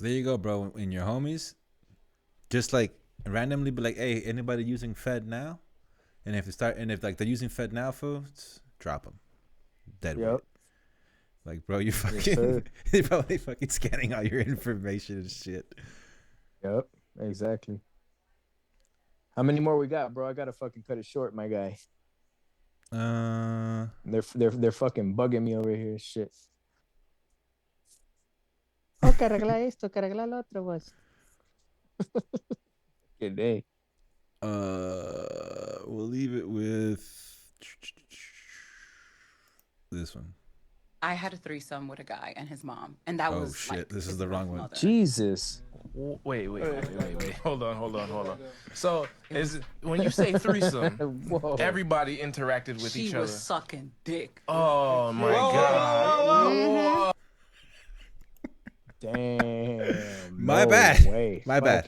Speaker 2: there you go, bro. In your homies, just like randomly be like, hey, anybody using FedNow? And if they're using FedNow, folks, drop them. Dead weight. Like, bro, you fucking you're probably fucking scanning all your information and shit.
Speaker 4: Yep, exactly. How many more we got, bro? I gotta fucking cut it short, my guy. They're fucking bugging me over here, shit. Oh, que arregla esto, que arregla lo otro, vos. Good day.
Speaker 2: We'll leave it with this one.
Speaker 13: I had a threesome with a guy and his mom, and that was
Speaker 2: shit.
Speaker 13: Like,
Speaker 2: this is the wrong one.
Speaker 13: Mother.
Speaker 4: Jesus.
Speaker 14: Wait. Hold on. So, when you say threesome, everybody interacted with each other.
Speaker 13: She was sucking dick.
Speaker 14: Oh my god.
Speaker 4: Damn.
Speaker 2: My bad. My bad.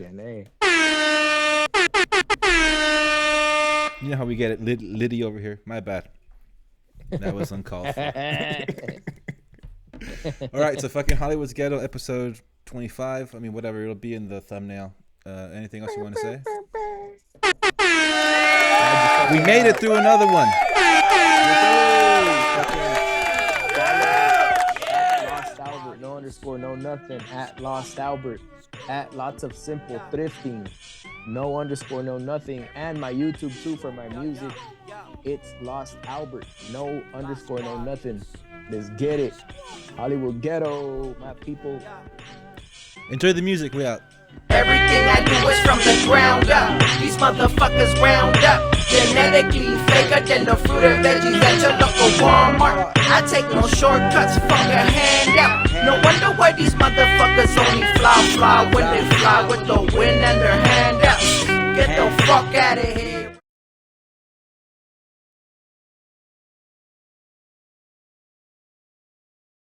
Speaker 2: You know how we get it, Liddy over here. My bad. That was uncalled for. All right, so fucking Hollywood's Ghetto episode 25. I mean, whatever, it'll be in the thumbnail. Anything else you want to say? We made it through another one.
Speaker 4: Lost Albert, no underscore, no nothing. At Lost Albert. At Lots of Simple Thrifting. No underscore, no nothing. And my YouTube too for my music. It's Lost Albert. No underscore, no nothing. Let's get it. Hollywood Ghetto, my people.
Speaker 2: Enjoy the music. We out.
Speaker 16: Everything I do is from the ground up. These motherfuckers round up. Genetically faker than the fruit and veggies at your local Walmart. I take no shortcuts, fuck a handout. No wonder why these motherfuckers only fly when they fly with the wind and their hand out. Get the fuck out of here.